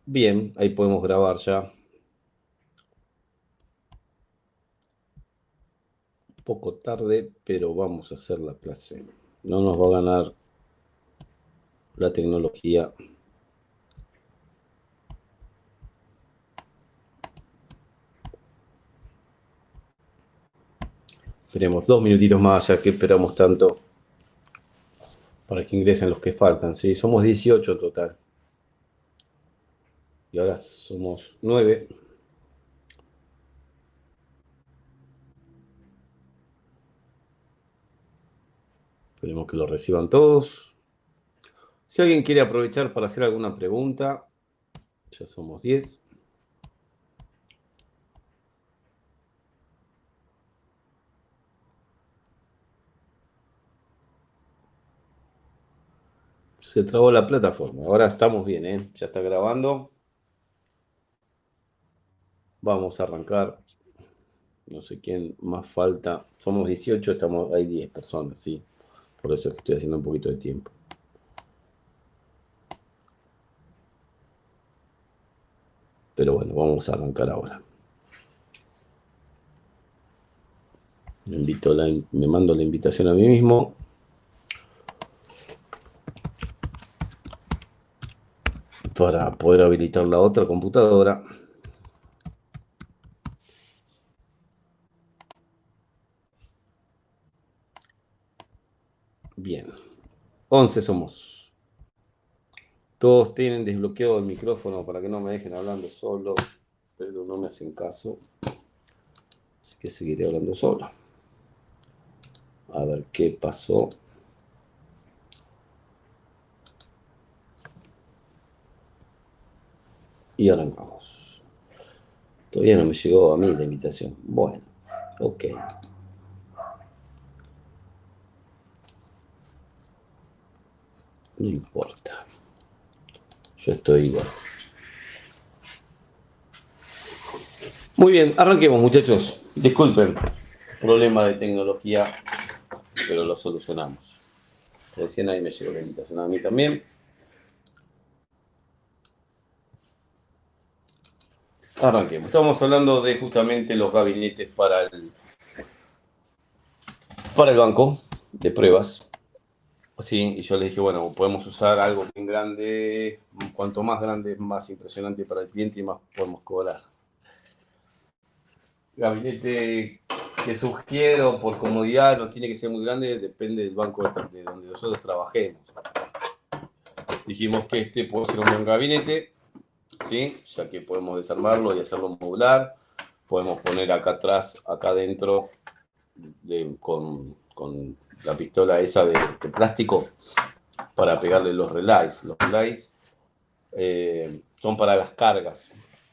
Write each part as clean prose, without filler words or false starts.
Bien, ahí podemos grabar ya. Un poco tarde, pero vamos a hacer la clase. No nos va a ganar la tecnología. Tenemos 2 minutitos más, ya que esperamos tanto para que ingresen los que faltan. Sí, somos 18 en total. Y ahora somos 9. Esperemos que lo reciban todos. Si alguien quiere aprovechar para hacer alguna pregunta, ya somos 10. Se trabó la plataforma. Ahora estamos bien, ¿eh? Ya está grabando. Vamos a arrancar. No sé quién más falta. Somos 18, hay 10 personas, sí. Por eso es que estoy haciendo un poquito de tiempo. Pero bueno, vamos a arrancar ahora. Me mando la invitación a mí mismo. Para poder habilitar la otra computadora. Bien. 11 somos. Todos tienen desbloqueado el micrófono para que no me dejen hablando solo. Pero no me hacen caso. Así que seguiré hablando solo. A ver qué pasó. Y arrancamos. Todavía no me llegó a mí la invitación. Bueno, ok. No importa. Yo estoy igual. Muy bien, arranquemos, muchachos. Disculpen, problema de tecnología, pero lo solucionamos. Recién ahí me llegó la invitación a mí también. Arranquemos. Estamos hablando de justamente los gabinetes para el banco de pruebas. Sí, y yo les dije, bueno, podemos usar algo bien grande. Cuanto más grande, más impresionante para el cliente y más podemos cobrar. Gabinete que sugiero por comodidad, no tiene que ser muy grande, depende del banco de donde nosotros trabajemos. Dijimos que este puede ser un buen gabinete, ¿sí? Ya que podemos desarmarlo y hacerlo modular. Podemos poner acá atrás, acá adentro, con la pistola esa de plástico para pegarle los relays. Los relays son para las cargas.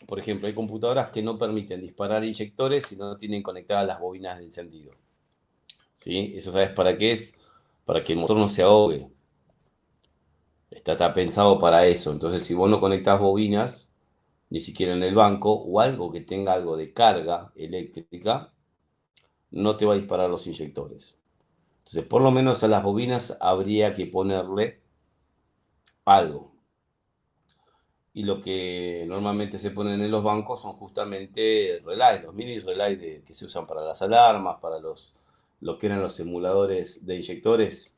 Por ejemplo, hay computadoras que no permiten disparar inyectores si no tienen conectadas las bobinas de encendido. ¿Sí? ¿Eso sabes para qué es? Para que el motor no se ahogue. Está pensado para eso. Entonces, si vos no conectás bobinas, ni siquiera en el banco, o algo que tenga algo de carga eléctrica, no te va a disparar los inyectores. Entonces, por lo menos a las bobinas habría que ponerle algo. Y lo que normalmente se ponen en los bancos son justamente relays, los mini relays que se usan para las alarmas, para lo que eran los simuladores de inyectores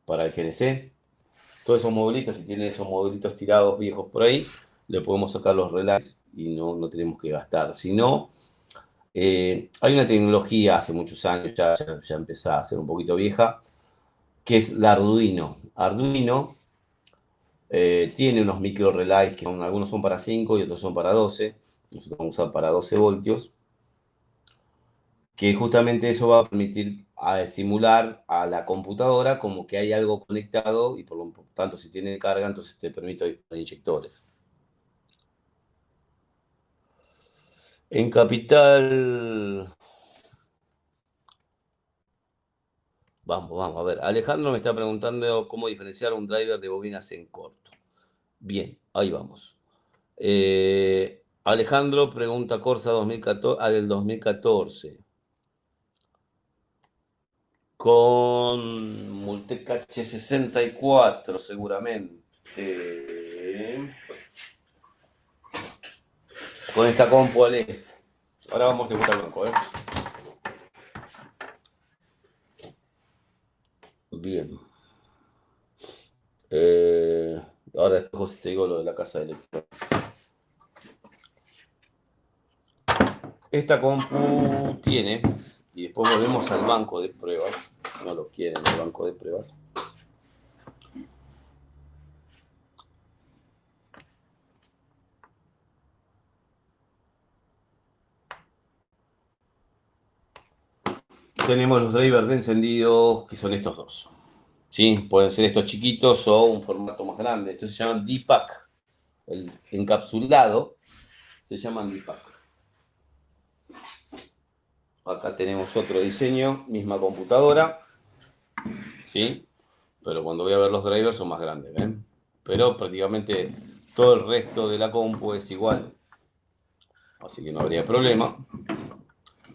para el GNC. Todos esos modelitos, si tienen esos modelitos tirados viejos por ahí, le podemos sacar los relays y no tenemos que gastar. Si no, hay una tecnología hace muchos años, ya empezó a ser un poquito vieja, que es la Arduino. Arduino tiene unos micro relays que algunos son para 5 y otros son para 12. Nosotros vamos a usar para 12 voltios. Que justamente eso va a permitir simular a la computadora como que hay algo conectado y por lo tanto si tiene carga entonces te permite disparar inyectores. En Capital, vamos a ver. Alejandro me está preguntando cómo diferenciar un driver de bobinas en corto. Bien, ahí vamos. Alejandro pregunta Corsa 2014, del 2014. Con Multec H64 seguramente. con esta compu, Ale. Ahora vamos de vuelta al banco, ¿eh? Bien. Ahora después José, te digo lo de la casa de lector. Esta compu tiene, y después volvemos al banco de pruebas. No lo quieren el banco de pruebas. Tenemos los drivers de encendido, que son estos dos. ¿Sí? Pueden ser estos chiquitos o un formato más grande. Estos se llaman D-Pack. El encapsulado se llaman D-Pack. Acá tenemos otro diseño, misma computadora. ¿Sí? Pero cuando voy a ver los drivers son más grandes, ¿ven? Pero prácticamente todo el resto de la compu es igual. Así que no habría problema.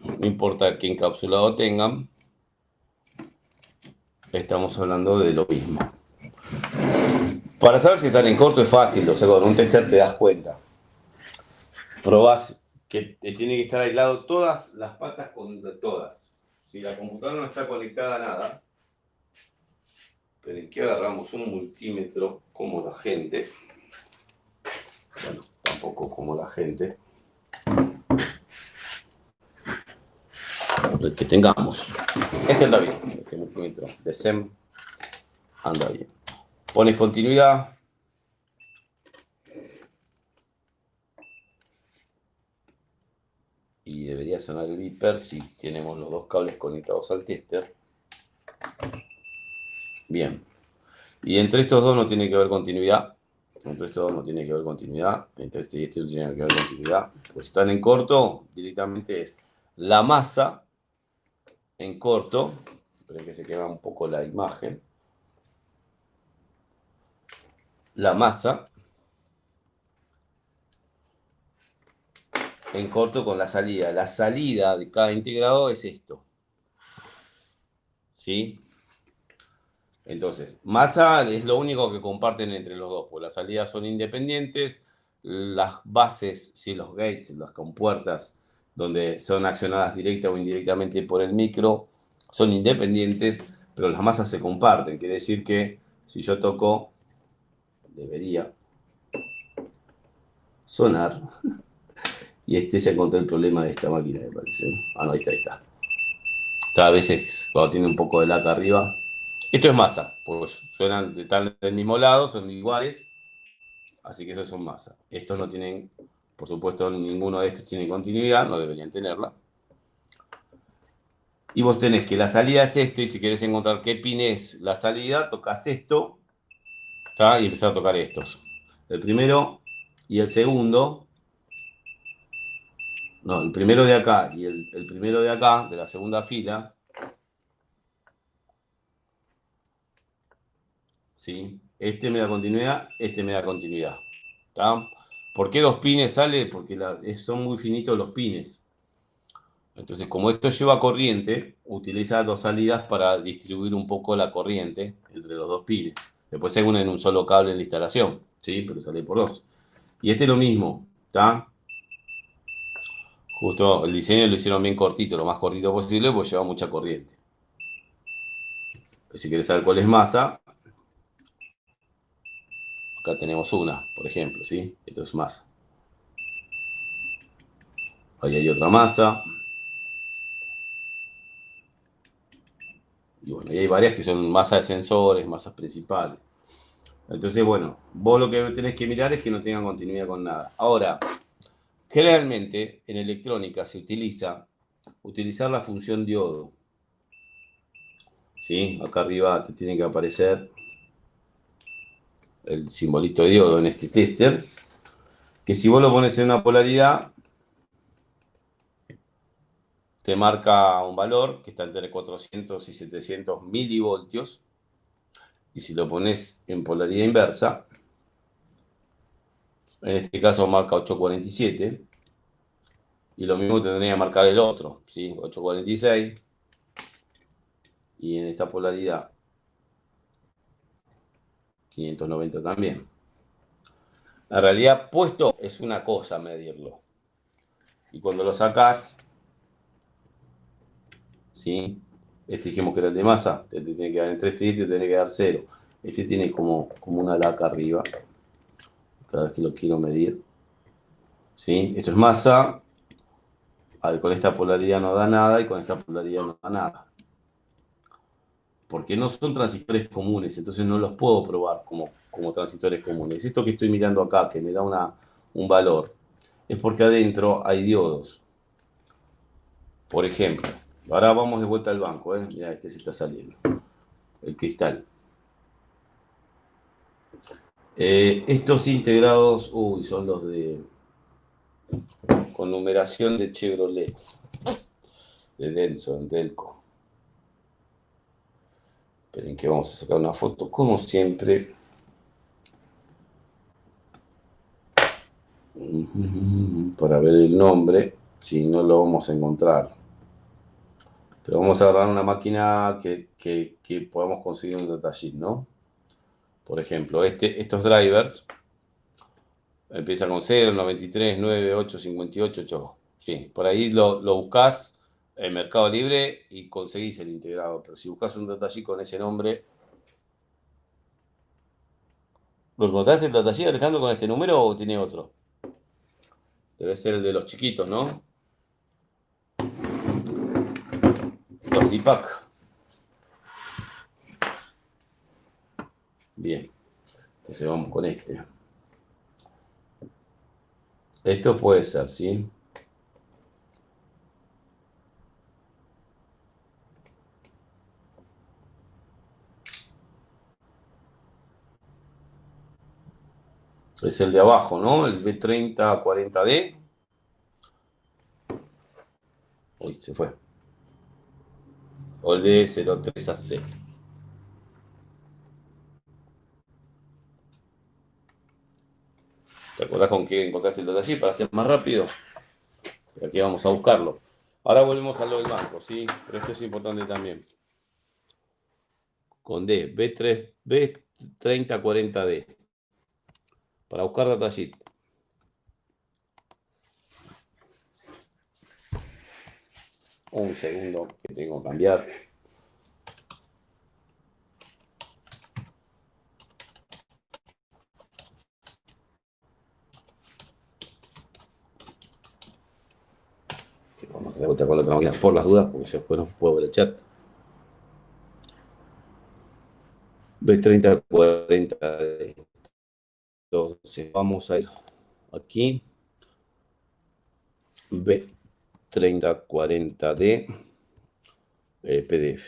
No importa qué encapsulado tengan. Estamos hablando de lo mismo. Para saber si están en corto es fácil, o sea, con un tester te das cuenta. Probás que tiene que estar aislado todas las patas con todas. Si la computadora no está conectada a nada, pero en que agarramos un multímetro como la gente. Bueno, tampoco como la gente. El que tengamos. Este anda bien, este multímetro de SEM anda bien. Pones continuidad. Y debería sonar el beeper si tenemos los dos cables conectados al tester. Bien. Y entre estos dos no tiene que haber continuidad. Entre estos dos no tiene que haber continuidad. Entre este y este no tiene que haber continuidad. Pues si están en corto, directamente es la masa en corto. Esperen que se quema un poco la imagen. La masa en corto con la salida. La salida de cada integrado es esto. ¿Sí? Entonces, masa es lo único que comparten entre los dos, pues las salidas son independientes, las bases, sí, los gates, las compuertas, donde son accionadas directa o indirectamente por el micro, son independientes, pero las masas se comparten. Quiere decir que si yo toco, debería sonar, y este ya encontré el problema de esta máquina, me parece. Ah, no, ahí está, ahí está. A veces cuando tiene un poco de laca arriba. Esto es masa, pues suenan están del mismo lado, son iguales, así que esos son masa. Estos no tienen, por supuesto, ninguno de estos tiene continuidad, no deberían tenerla. Y vos tenés que la salida es esto, y si querés encontrar qué pin es la salida, tocas esto, ¿tá? Y empezás a tocar estos. El primero y el segundo, no, el primero de acá y el primero de acá, de la segunda fila, ¿sí? Este me da continuidad, este me da continuidad. ¿Tá? ¿Por qué los pines sale? Porque son muy finitos los pines. Entonces, como esto lleva corriente, utiliza dos salidas para distribuir un poco la corriente entre los dos pines. Después se unen en un solo cable en la instalación, ¿sí? Pero sale por dos. Y este es lo mismo, ¿está? Justo el diseño lo hicieron bien cortito, lo más cortito posible, porque lleva mucha corriente. Si quieres saber cuál es masa, acá tenemos una, por ejemplo, ¿sí? Esto es masa. Ahí hay otra masa. Y bueno, y hay varias que son masas de sensores, masas principales. Entonces, bueno, vos lo que tenés que mirar es que no tengan continuidad con nada. Ahora, generalmente en electrónica se utilizar la función diodo. ¿Sí? Acá arriba te tiene que aparecer el simbolito de diodo en este tester, que si vos lo pones en una polaridad, te marca un valor que está entre 400 y 700 milivoltios. Y si lo pones en polaridad inversa, en este caso marca 847. Y lo mismo tendría que marcar el otro, ¿sí? 846. Y en esta polaridad, 590 también. En realidad, puesto es una cosa medirlo. Y cuando lo sacás, ¿sí? Este dijimos que era el de masa, te tiene que dar entre este y este, te tiene que dar 0. Este tiene como una laca arriba, cada vez que lo quiero medir. ¿Sí? Esto es masa, con esta polaridad no da nada y con esta polaridad no da nada. Porque no son transistores comunes, entonces no los puedo probar como transistores comunes. Esto que estoy mirando acá, que me da un valor, es porque adentro hay diodos. Por ejemplo, ahora vamos de vuelta al banco, ¿eh? Mira, este se está saliendo, el cristal. Estos integrados, uy, son los con numeración de Chevrolet, de Denso, Delco. Esperen que vamos a sacar una foto, como siempre. Para ver el nombre, si no lo vamos a encontrar. Pero vamos a agarrar una máquina que podamos conseguir un datasheet, ¿no? Por ejemplo, estos drivers empieza con 0, 93, 9, 8, 58, 8. Sí, por ahí lo buscás en Mercado Libre y conseguís el integrado. Pero si buscas un datasheet con ese nombre, ¿lo encontraste el datasheet, Alejandro, con este número o tiene otro? Debe ser el de los chiquitos, ¿no? Los DPAC. Bien, entonces vamos con este. Esto puede ser, ¿sí? Es el de abajo, ¿no? El B3040D. Uy, se fue. O el D03AC. ¿Te acordás con qué encontraste el datasheet para hacer más rápido? Aquí vamos a buscarlo. Ahora volvemos a lo del banco, ¿sí? Pero esto es importante también. Con D, B3040D. Para buscar datasheet. Un segundo que tengo que cambiar. Vamos a hacer vuelta con la otra máquina por las dudas, porque después no puedo ver el chat. B3040D. Entonces vamos a ir aquí. B3040D. PDF.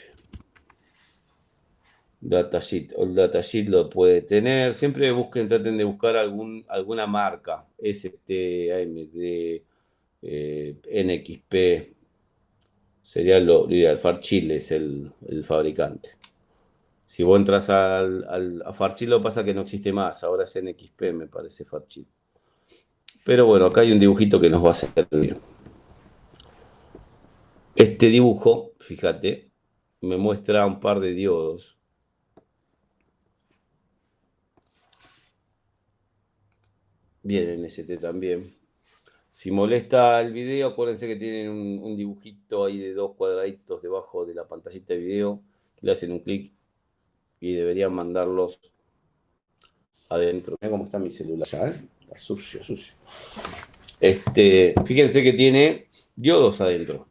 Datasheet. El datasheet lo puede tener. Siempre traten de buscar alguna marca. ST, AMD, NXP. Sería lo ideal. Farchile es el fabricante. Si vos entras a Farchile, lo que pasa es que no existe más. Ahora es NXP, me parece Farchile. Pero bueno, acá hay un dibujito que nos va a servir. Este dibujo, fíjate, me muestra un par de diodos. Viene ST también. Si molesta el video, acuérdense que tienen un dibujito ahí de 2 cuadraditos debajo de la pantallita de video. Le hacen un clic y deberían mandarlos adentro. Mira cómo está mi celular ya, ¿eh? Está sucio, sucio. Fíjense que tiene diodos adentro.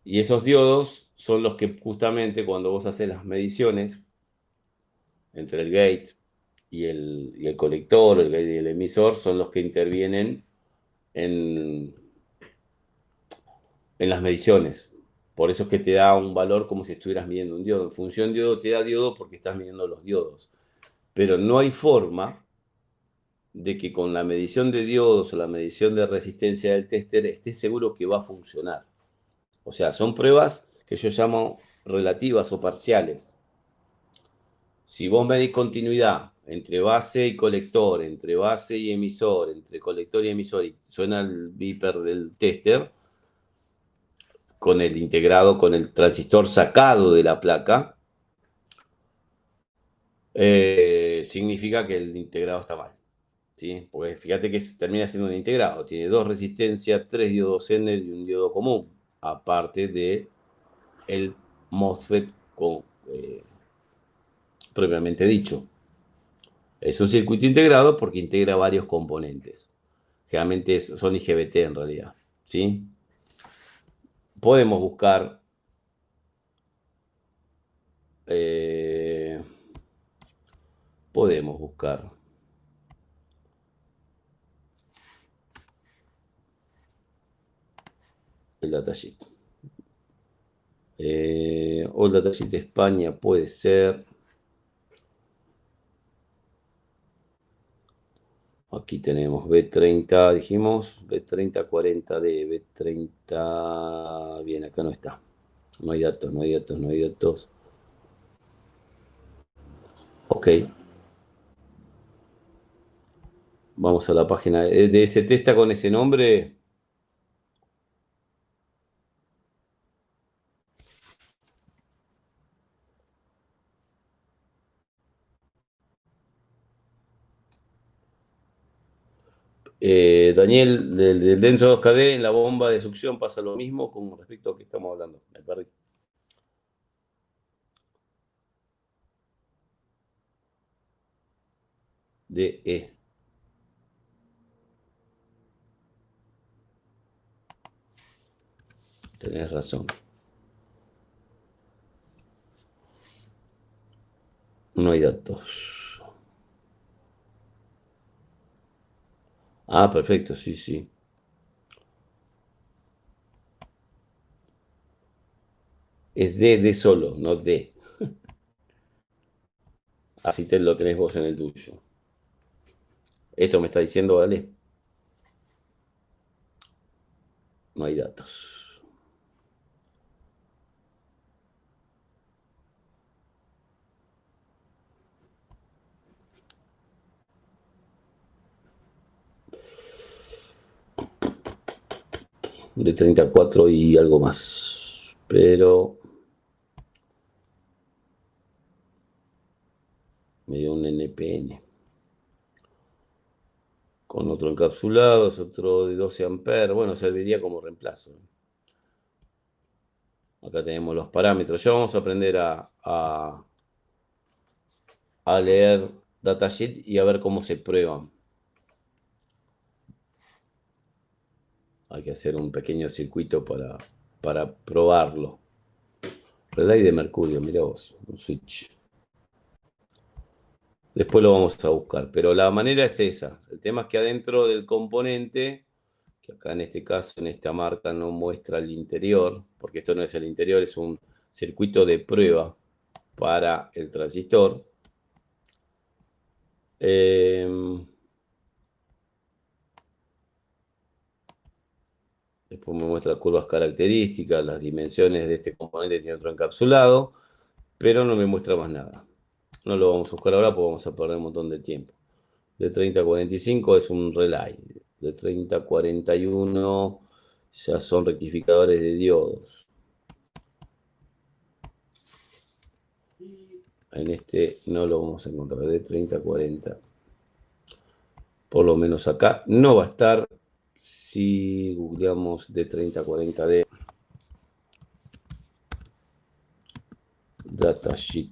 Y esos diodos son los que justamente cuando vos haces las mediciones entre el gate y el colector, el gate y el emisor, son los que intervienen en las mediciones. Por eso es que te da un valor como si estuvieras midiendo un diodo. En función diodo te da diodo porque estás midiendo los diodos. Pero no hay forma de que con la medición de diodos o la medición de resistencia del tester estés seguro que va a funcionar. O sea, son pruebas que yo llamo relativas o parciales. Si vos medís continuidad entre base y colector, entre base y emisor, entre colector y emisor, y suena el beeper del tester, con el integrado, con el transistor sacado de la placa, significa que el integrado está mal. ¿sí? Porque fíjate que termina siendo un integrado. Tiene dos resistencias, tres diodos Zener y un diodo común. Aparte de el MOSFET propiamente dicho. Es un circuito integrado porque integra varios componentes. Generalmente son IGBT en realidad. ¿Sí? Podemos buscar eh, podemos buscar el datasheet. O el datasheet de España puede ser. Aquí tenemos B30, dijimos, B3040D, B30. Bien, acá no está. No hay datos, no hay datos, no hay datos. Ok. Vamos a la página de ese testa con ese nombre. Daniel, del Denso 2KD en la bomba de succión pasa lo mismo con respecto a lo que estamos hablando. Me perdí. DE. Tenés razón. No hay datos. Ah, perfecto, sí, sí. Es D solo, no D. Así te lo tenés vos en el tuyo. Esto me está diciendo, vale. No hay datos. De 34 y algo más. Pero me dio un NPN. Con otro encapsulado, es otro de 12 amperes. Bueno, serviría como reemplazo. Acá tenemos los parámetros. Ya vamos a aprender a leer datasheet y a ver cómo se prueban. Hay que hacer un pequeño circuito para probarlo. Relay de mercurio, mira vos, un switch. Después lo vamos a buscar, pero la manera es esa. El tema es que adentro del componente, que acá en este caso, en esta marca, no muestra el interior, porque esto no es el interior, es un circuito de prueba para el transistor. Después me muestra curvas características, las dimensiones de este componente tiene otro encapsulado, pero no me muestra más nada. No lo vamos a buscar ahora porque vamos a perder un montón de tiempo. De 30 a 45 es un relay. De 30 a 41 ya son rectificadores de diodos. En este no lo vamos a encontrar. De 30 a 40. Por lo menos acá no va a estar. Si googleamos de 30 a 40D. Datasheet.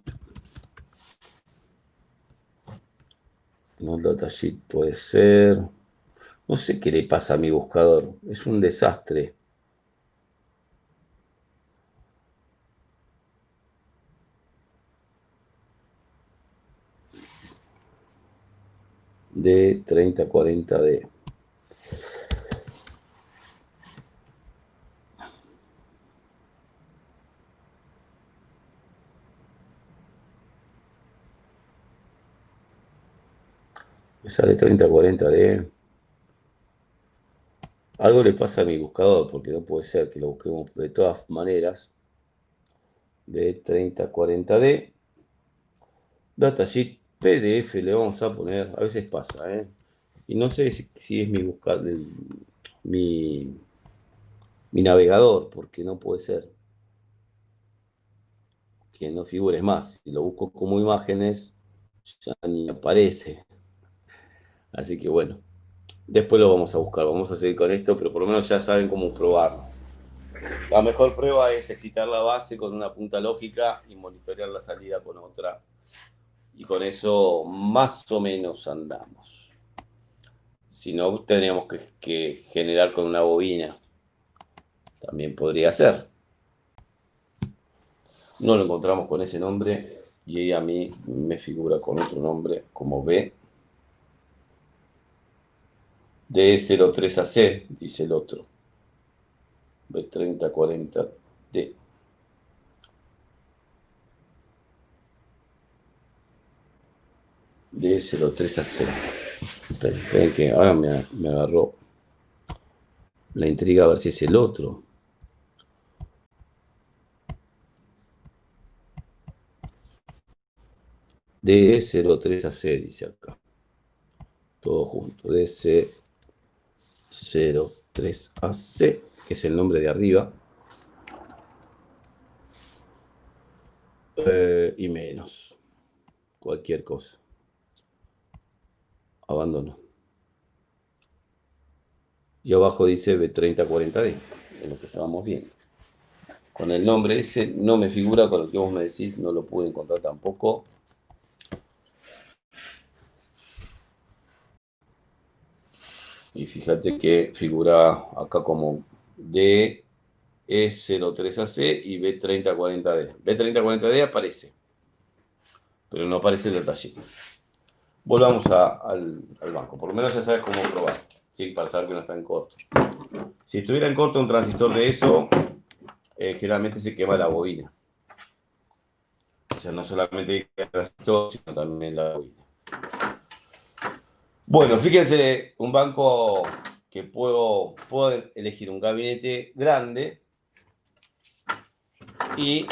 No, datasheet puede ser. No sé qué le pasa a mi buscador. Es un desastre. De 30 a 40D. Me sale 30 a 40D. Algo le pasa a mi buscador, porque no puede ser que lo busquemos de todas maneras. De 30 a 40D. Datasheet PDF le vamos a poner. A veces pasa, ¿eh? Y no sé si es mi buscador, mi, mi navegador, porque no puede ser que no figure más. Si lo busco como imágenes, ya ni aparece. Así que bueno, después lo vamos a buscar, vamos a seguir con esto, pero por lo menos ya saben cómo probarlo. La mejor prueba es excitar la base con una punta lógica y monitorear la salida con otra. Y con eso más o menos andamos. Si no, tendríamos que generar con una bobina. También podría ser. No lo encontramos con ese nombre y a mí me figura con otro nombre como B. D03AC, dice el otro. B3040D. D03AC. Esperen que ahora me agarró la intriga a ver si es el otro. D03AC dice acá. Todo junto. DC03AC, que es el nombre de arriba. Y menos. Cualquier cosa. Abandono. Y abajo dice B3040D, es lo que estábamos viendo. Con el nombre ese no me figura, con lo que vos me decís no lo pude encontrar tampoco. Y fíjate que figura acá como DE03AC y B3040D. B3040D aparece, pero no aparece el detalle. Volvamos al banco. Por lo menos ya sabes cómo probar, ¿sí? Para saber que no está en corto. Si estuviera en corto un transistor de eso, generalmente se quema la bobina. O sea, no solamente el transistor, sino también la bobina. Bueno, fíjense, un banco que puedo elegir un gabinete grande y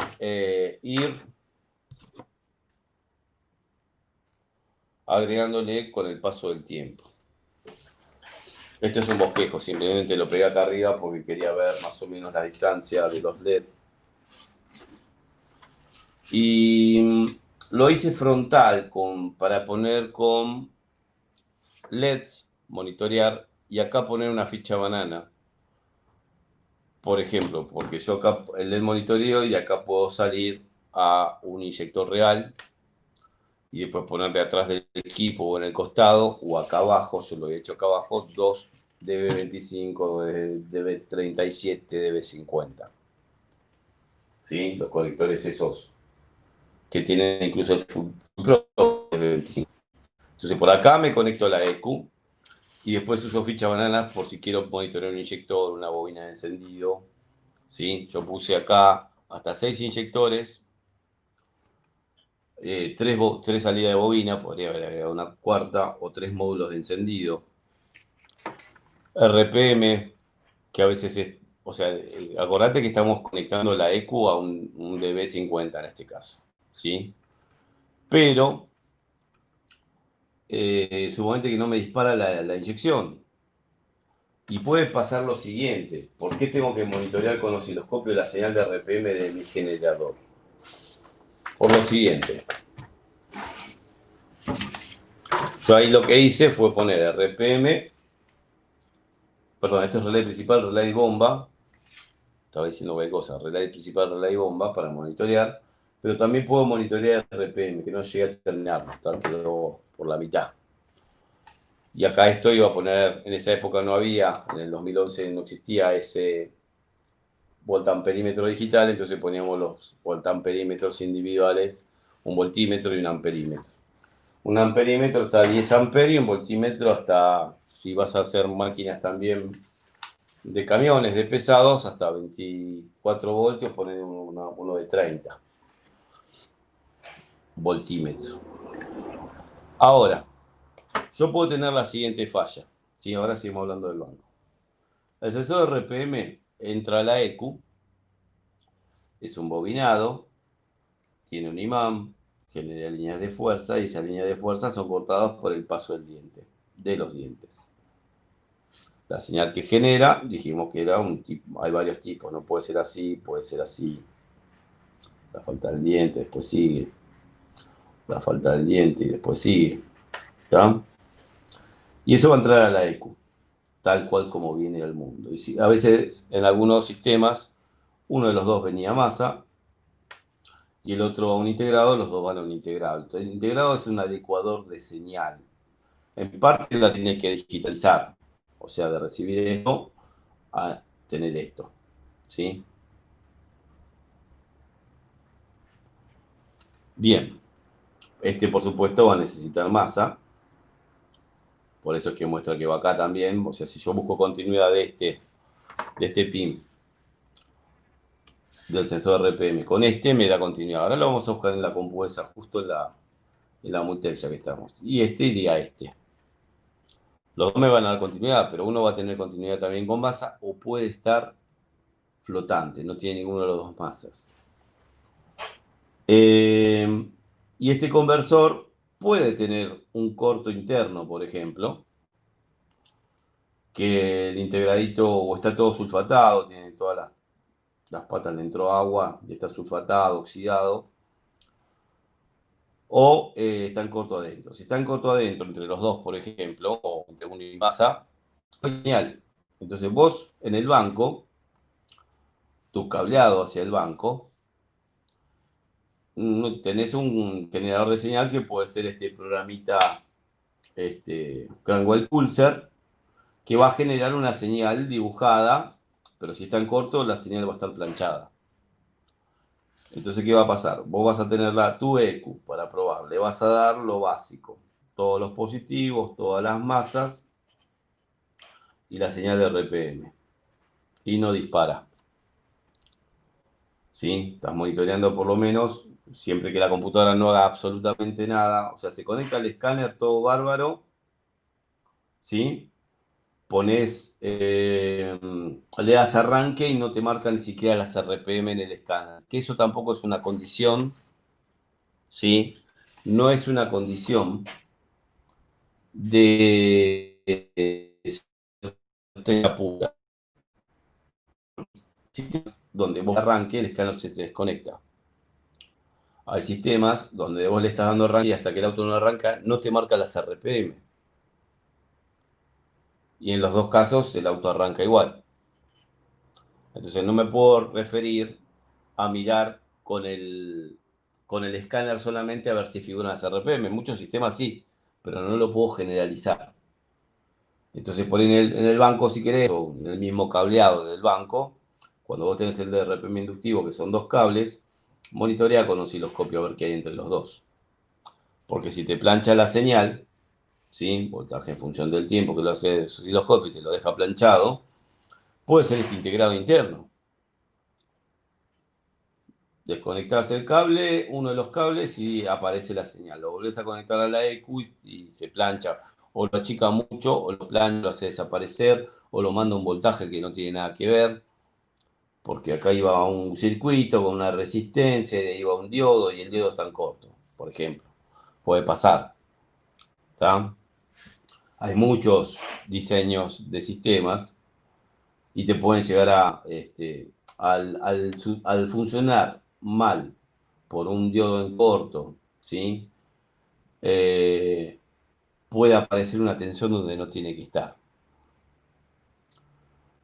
ir agregándole con el paso del tiempo. Esto es un bosquejo, simplemente lo pegué acá arriba porque quería ver más o menos la distancia de los LED. Y lo hice frontal para poner con LEDs, monitorear, y acá poner una ficha banana. Por ejemplo, porque yo acá el LED monitoreo y acá puedo salir a un inyector real y después ponerle atrás del equipo o en el costado o acá abajo, yo lo he hecho acá abajo, dos DB25, DB37, DB50. ¿Sí? Los conectores esos que tienen incluso el DB25. Entonces por acá me conecto a la EQ y después uso ficha banana por si quiero monitorear un inyector, una bobina de encendido. ¿Sí? Yo puse acá hasta 6 inyectores, 3 salidas de bobina, podría haber agregado una cuarta, o 3 módulos de encendido. RPM, que a veces es, o sea, acordate que estamos conectando la EQ a un DB50 en este caso, ¿sí? Pero, suponete que no me dispara la inyección. Y puede pasar lo siguiente, ¿por qué tengo que monitorear con osciloscopio la señal de RPM de mi generador? Por lo siguiente, yo ahí lo que hice fue poner RPM, perdón, esto es relay principal, relay bomba, estaba diciendo cualquier cosa, relay principal, relay bomba para monitorear, pero también puedo monitorear RPM, que no llegue a terminarlo, quedó por la mitad. Y acá esto iba a poner, en esa época no había, en el 2011 no existía ese voltamperímetro digital, entonces poníamos los voltamperímetros individuales, un voltímetro y un amperímetro. Un amperímetro hasta 10 amperios y un voltímetro hasta, si vas a hacer máquinas también de camiones, de pesados, hasta 24 voltios, poner uno de 30 voltímetros. Ahora, yo puedo tener la siguiente falla. ¿Sí? Ahora seguimos hablando del banco. El sensor de RPM entra a la EQ, es un bobinado, tiene un imán, genera líneas de fuerza y esas líneas de fuerza son cortadas por el paso del diente, de los dientes. La señal que genera, dijimos que era un tipo, hay varios tipos, no puede ser así, puede ser así. La falta del diente, después sigue. La falta del diente y después sigue. ¿Está? Y eso va a entrar a la EQ, tal cual como viene al mundo. Y si, a veces en algunos sistemas uno de los dos venía a masa y el otro a un integrado, los dos van a un integrado. El integrado es un adecuador de señal. En parte la tiene que digitalizar, o sea, de recibir esto a tener esto, ¿sí? Bien, este por supuesto va a necesitar masa, por eso es que muestra que va acá también, o sea, si yo busco continuidad de este pin del sensor RPM con este, me da continuidad. Ahora lo vamos a buscar en la compu esa, justo en la Multec ya que estamos. Y este iría a este. Los dos me van a dar continuidad, pero uno va a tener continuidad también con masa o puede estar flotante, no tiene ninguno de los dos masas. Y este conversor puede tener un corto interno, por ejemplo, que el integradito o está todo sulfatado, tiene todas las patas dentro agua y está sulfatado, oxidado, o está en corto adentro. Si está en corto adentro, entre los dos, por ejemplo, o entre uno y masa, genial. Entonces vos en el banco, tu cableado hacia el banco, tenés un generador de señal que puede ser este programita, Cranwell Pulsar, que va a generar una señal dibujada, pero si está en corto, la señal va a estar planchada. Entonces, ¿qué va a pasar? Vos vas a tener tu EQ para probar, le vas a dar lo básico, todos los positivos, todas las masas y la señal de RPM. Y no dispara. ¿Sí? Estás monitoreando por lo menos, siempre que la computadora no haga absolutamente nada. O sea, se conecta al escáner todo bárbaro, ¿sí? Pones, le das arranque y no te marca ni siquiera las RPM en el escáner. Que eso tampoco es una condición, ¿sí? No es una condición de pura. Donde vos arranque, el escáner se te desconecta. Hay sistemas donde vos le estás dando arranque y hasta que el auto no arranca, no te marca las RPM. Y en los dos casos, el auto arranca igual. Entonces no me puedo referir a mirar con el escáner solamente a ver si figuran las RPM. En muchos sistemas sí, pero no lo puedo generalizar. Entonces por ahí en el banco, si querés, o en el mismo cableado del banco, cuando vos tenés el de RPM inductivo, que son dos cables, monitorea con osciloscopio a ver qué hay entre los dos. Porque si te plancha la señal, ¿sí? Voltaje en función del tiempo que lo hace el osciloscopio y te lo deja planchado, puede ser este integrado interno. Desconectás el cable, uno de los cables y aparece la señal. Lo volvés a conectar a la EQ y se plancha. O lo achica mucho, o lo plancha, lo hace desaparecer, o lo manda a un voltaje que no tiene nada que ver. Porque acá iba un circuito con una resistencia, y iba un diodo y el diodo está en corto, por ejemplo. Puede pasar. ¿Está? Hay muchos diseños de sistemas y te pueden llegar al funcionar mal por un diodo en corto, ¿sí? Eh, puede aparecer una tensión donde no tiene que estar.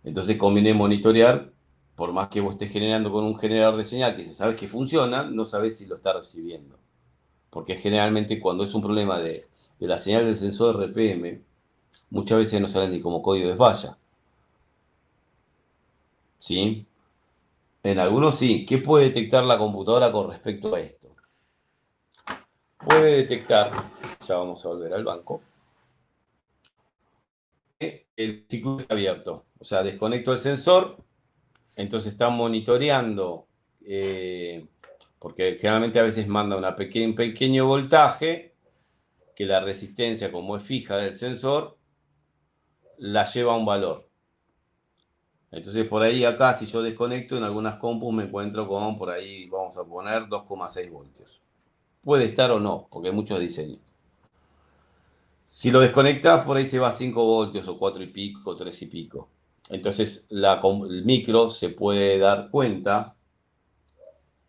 Entonces conviene monitorear, por más que vos estés generando con un generador de señal que sabes que funciona, no sabes si lo está recibiendo. Porque generalmente cuando es un problema de la señal del sensor RPM, muchas veces no sale ni como código de falla, ¿sí? En algunos sí. ¿Qué puede detectar la computadora con respecto a esto? Puede detectar, ya vamos a volver al banco, que el circuito está abierto. O sea, desconecto el sensor, entonces está monitoreando, porque generalmente a veces manda un pequeño voltaje, que la resistencia, como es fija del sensor, la lleva a un valor. Entonces por ahí acá, si yo desconecto, en algunas compus me encuentro con, por ahí vamos a poner 2,6 voltios. Puede estar o no, porque hay muchos diseños. Si lo desconectas, por ahí se va a 5 voltios o 4 y pico, 3 y pico. Entonces el micro se puede dar cuenta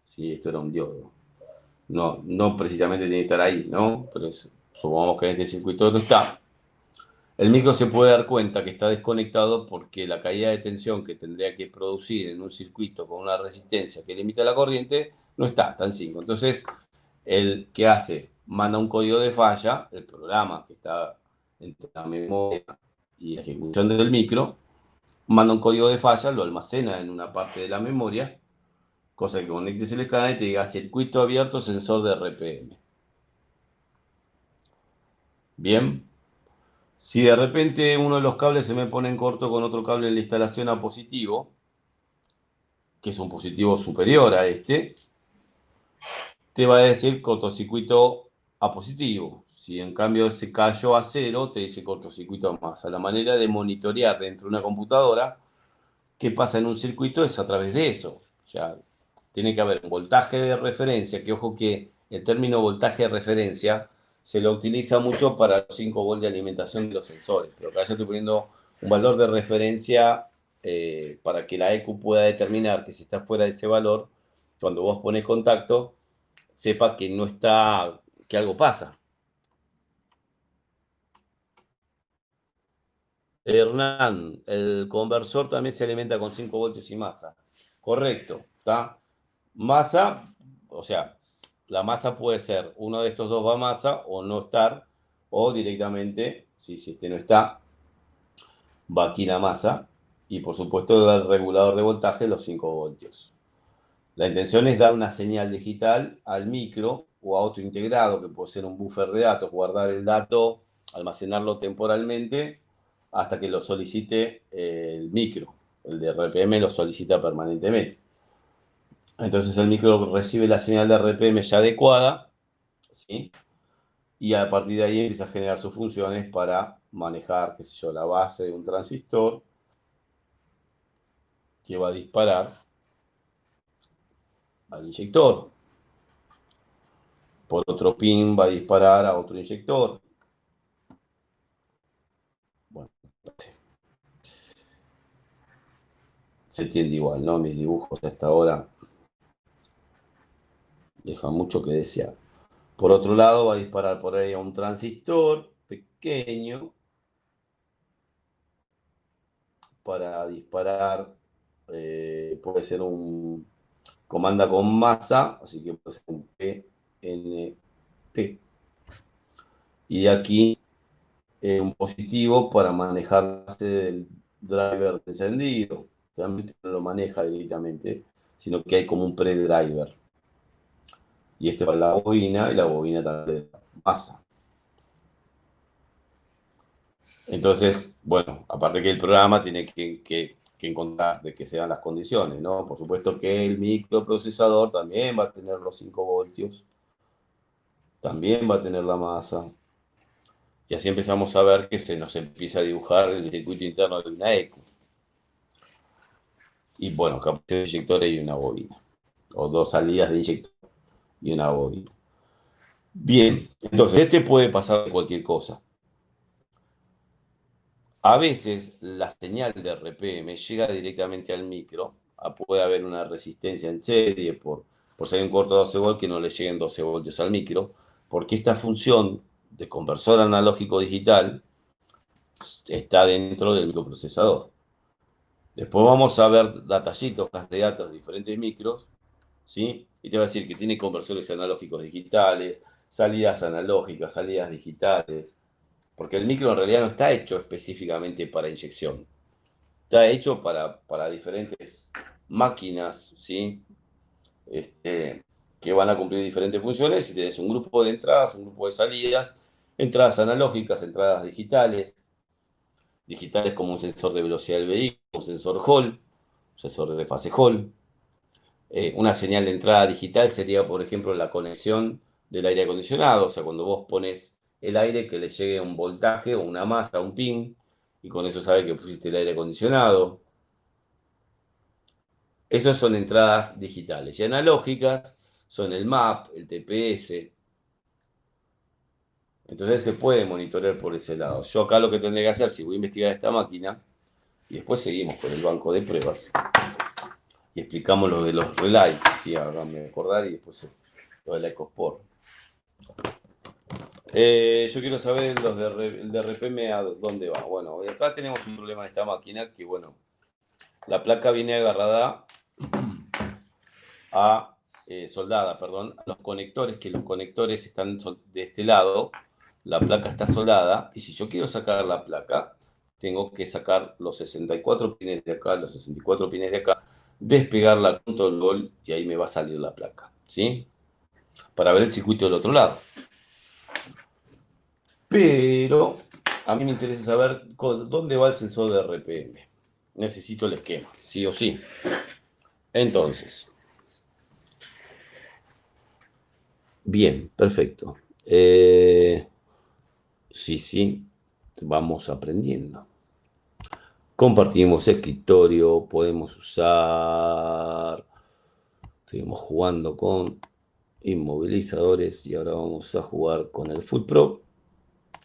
si esto era un diodo. No precisamente tiene que estar ahí, ¿no? Pero supongamos que en este circuito no está. el micro se puede dar cuenta que está desconectado porque la caída de tensión que tendría que producir en un circuito con una resistencia que limita la corriente no está en 5. Entonces, el que hace, manda un código de falla, el programa que está entre la memoria y la ejecución del micro, manda un código de falla, lo almacena en una parte de la memoria, cosa que conectes el escáner y te diga circuito abierto, sensor de RPM. Bien. Si de repente uno de los cables se me pone en corto con otro cable en la instalación a positivo, que es un positivo superior a este, te va a decir cortocircuito a positivo. Si en cambio se cayó a cero, te dice cortocircuito a masa. La manera de monitorear dentro de una computadora qué pasa en un circuito es a través de eso. O sea, tiene que haber un voltaje de referencia, que ojo que el término voltaje de referencia se lo utiliza mucho para los 5 volts de alimentación de los sensores, pero acá yo estoy poniendo un valor de referencia para que la EQ pueda determinar que si está fuera de ese valor, cuando vos pones contacto, sepa que no está, que algo pasa. Hernán, el conversor también se alimenta con 5 voltios y masa. Correcto, ¿está? Masa, o sea, la masa puede ser uno de estos dos va a masa o no estar, o directamente, si este no está, va aquí la masa, y por supuesto el regulador de voltaje los 5 voltios. La intención es dar una señal digital al micro o a otro integrado, que puede ser un buffer de datos, guardar el dato, almacenarlo temporalmente hasta que lo solicite el micro. El de RPM lo solicita permanentemente. Entonces el micro recibe la señal de RPM ya adecuada, ¿sí? Y a partir de ahí empieza a generar sus funciones para manejar, qué sé yo, la base de un transistor que va a disparar al inyector. Por otro pin va a disparar a otro inyector. Bueno, se entiende igual, ¿no? Mis dibujos hasta ahora dejan mucho que desear. Por otro lado, va a disparar por ahí a un transistor pequeño para disparar, puede ser un comanda con masa, así que puede ser un PNP. Y de aquí un positivo para manejar el driver encendido. Realmente no lo maneja directamente, sino que hay como un pre-driver. Y este para la bobina y la bobina también masa. Entonces, bueno, aparte que el programa tiene que encontrar de que sean las condiciones, ¿no? Por supuesto que el microprocesador también va a tener los 5 voltios, también va a tener la masa. Y así empezamos a ver que se nos empieza a dibujar el circuito interno de una ECU. Y bueno, capacidad de inyectores y una bobina. O dos salidas de inyector y una bobina. Bien, entonces este puede pasar cualquier cosa. A veces la señal de RPM llega directamente al micro. Puede haber una resistencia en serie por si hay un corto de 12 volts que no le lleguen 12 voltios al micro, porque esta función de conversor analógico digital está dentro del microprocesador. Después vamos a ver detallitos de datos de diferentes micros, ¿sí? Y te va a decir que tiene conversores analógicos digitales, salidas analógicas, salidas digitales, porque el micro en realidad no está hecho específicamente para inyección, está hecho para diferentes máquinas, ¿sí? Que van a cumplir diferentes funciones y tienes un grupo de entradas, un grupo de salidas, entradas analógicas, entradas digitales, digitales como un sensor de velocidad del vehículo, un sensor Hall, un sensor de fase Hall. Una señal de entrada digital sería, por ejemplo, la conexión del aire acondicionado, o sea, cuando vos pones el aire que le llegue un voltaje o una masa, un pin, y con eso sabe que pusiste el aire acondicionado. Esas son entradas digitales. Y analógicas son el MAP, el TPS. Entonces se puede monitorear por ese lado. Yo acá lo que tendré que hacer, si voy a investigar esta máquina, y después seguimos con el banco de pruebas, y explicamos lo de los relays, sí, háganme acordar, y después lo de la EcoSport. Yo quiero saber el de RPM a dónde va. Bueno, acá tenemos un problema en esta máquina que, bueno, la placa viene agarrada a, soldada, perdón, a los conectores, que los conectores están de este lado, la placa está soldada, y si yo quiero sacar la placa, tengo que sacar los 64 pines de acá, los 64 pines de acá, despegarla con todo el gol, y ahí me va a salir la placa, ¿sí? Para ver el circuito del otro lado. Pero a mí me interesa saber dónde va el sensor de RPM. Necesito el esquema, sí o sí. Entonces, bien, perfecto. Sí, vamos aprendiendo. Compartimos escritorio, podemos usar... Estuvimos jugando con inmovilizadores y ahora vamos a jugar con el Full Pro.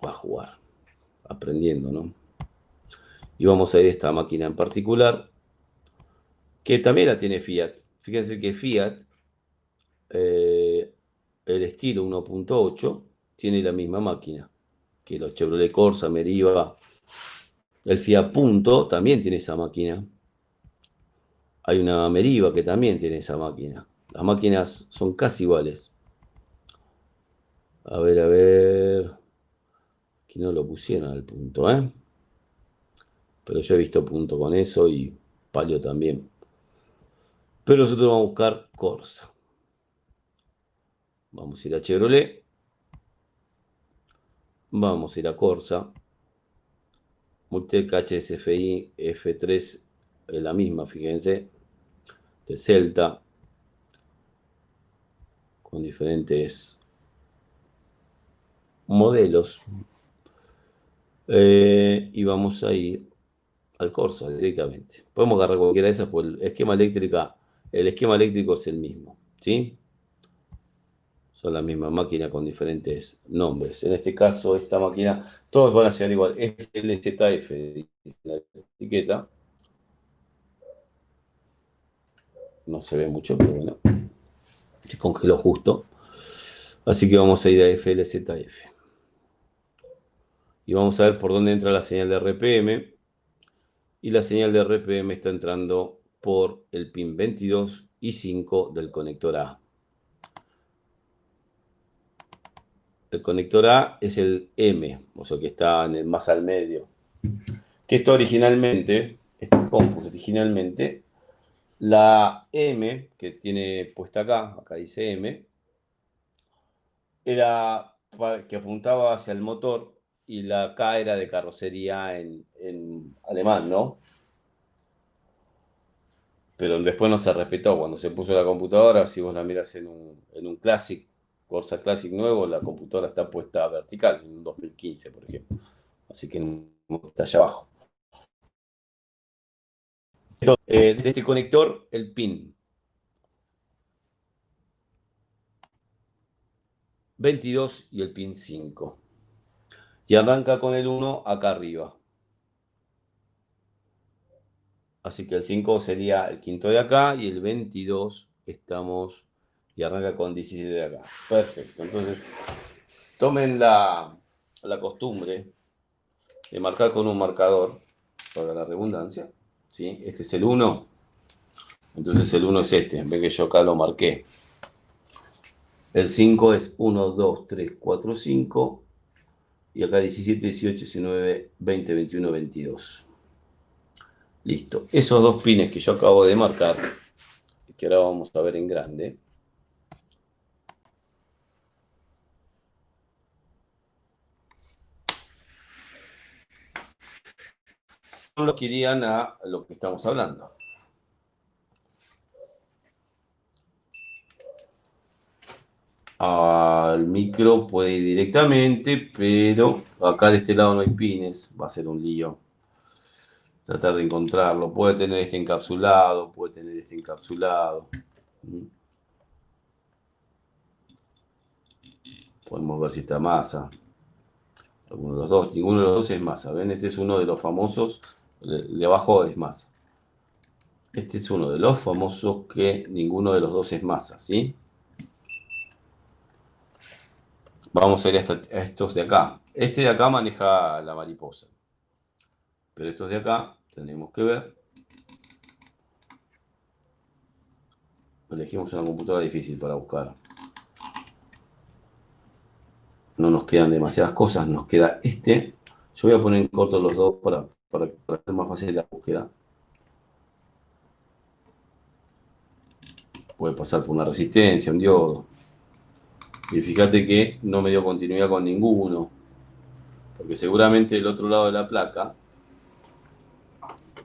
A jugar, aprendiendo, ¿no? Y vamos a ir a esta máquina en particular, que también la tiene Fiat. Fíjense que Fiat, el estilo 1.8, tiene la misma máquina que los Chevrolet Corsa, Meriva. El Fiat Punto también tiene esa máquina. Hay una Meriva que también tiene esa máquina. Las máquinas son casi iguales. A ver. Aquí no lo pusieron al Punto, ¿eh? Pero yo he visto Punto con eso y Palio también. Pero nosotros vamos a buscar Corsa. Vamos a ir a Chevrolet. Vamos a ir a Corsa. Multec HSFI F3 es la misma, fíjense. De Celta. Con diferentes modelos. Y vamos a ir al Corsa directamente. Podemos agarrar cualquiera de esas, pues el esquema eléctrico es el mismo, ¿sí? Son la misma máquina con diferentes nombres. En este caso, esta máquina, todos van a llegar igual. FLZF, dice la etiqueta. No se ve mucho, pero bueno. Se congeló justo. Así que vamos a ir a FLZF. Y vamos a ver por dónde entra la señal de RPM. Y la señal de RPM está entrando por el pin 22 y 5 del conector A. El conector A es el M, o sea que está más al medio. Que esto originalmente, este compus originalmente, la M que tiene puesta acá dice M, era que apuntaba hacia el motor y la K era de carrocería en alemán, ¿no? Pero después no se respetó. Cuando se puso la computadora, si vos la miras en un Classic, Corsa Classic nuevo, la computadora está puesta vertical, en un 2015, por ejemplo. Así que no está allá abajo. Entonces, de este conector, el pin 22 y el pin 5. Y arranca con el 1 acá arriba. Así que el 5 sería el quinto de acá y el 22 estamos y arranca con 17 de acá. Perfecto. Entonces, tomen la costumbre de marcar con un marcador, para la redundancia. ¿Sí? Este es el 1. Entonces el 1 es este. Ven que yo acá lo marqué. El 5 es 1, 2, 3, 4, 5. Y acá 17, 18, 19, 20, 21, 22. Listo. Esos dos pines que yo acabo de marcar, que ahora vamos a ver en grande, son los que irían a lo que estamos hablando. Al micro puede ir directamente, pero acá de este lado no hay pines, va a ser un lío. Tratar de encontrarlo. Puede tener este encapsulado, puede tener este encapsulado. Podemos ver si está masa. Alguno de los dos, ninguno de los dos es masa. ¿Ven? Este es uno de los famosos. De abajo es masa. Este es uno de los famosos que ninguno de los dos es masa, ¿sí? Vamos a ir a estos de acá. Este de acá maneja la mariposa. Pero estos de acá tenemos que ver. Elegimos una computadora difícil para buscar. No nos quedan demasiadas cosas, nos queda este. Yo voy a poner en corto los dos para hacer más fácil la búsqueda. Puede pasar por una resistencia, un diodo. Y fíjate que no me dio continuidad con ninguno. Porque seguramente del otro lado de la placa,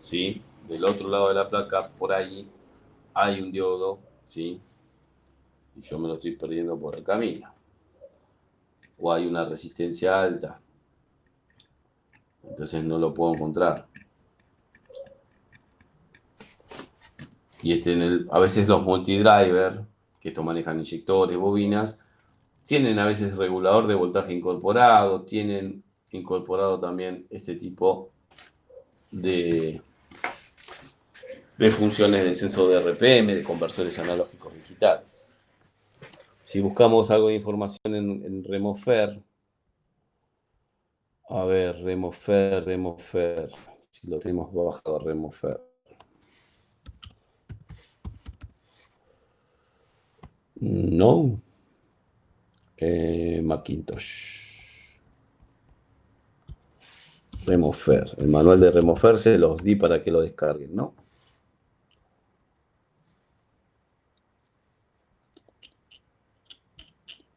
¿sí? Del otro lado de la placa, por ahí, hay un diodo, ¿sí? Y yo me lo estoy perdiendo por el camino. O hay una resistencia alta. Entonces no lo puedo encontrar. Y a veces los multidriver, que esto manejan inyectores, bobinas, tienen a veces regulador de voltaje incorporado, tienen incorporado también este tipo de, de funciones del sensor de RPM, de conversores analógicos digitales. Si buscamos algo de información en Remofer, a ver, Remofer, si lo tenemos bajado Remofer. No, Macintosh. Remofer, el manual de Remofer se los di para que lo descarguen, ¿no?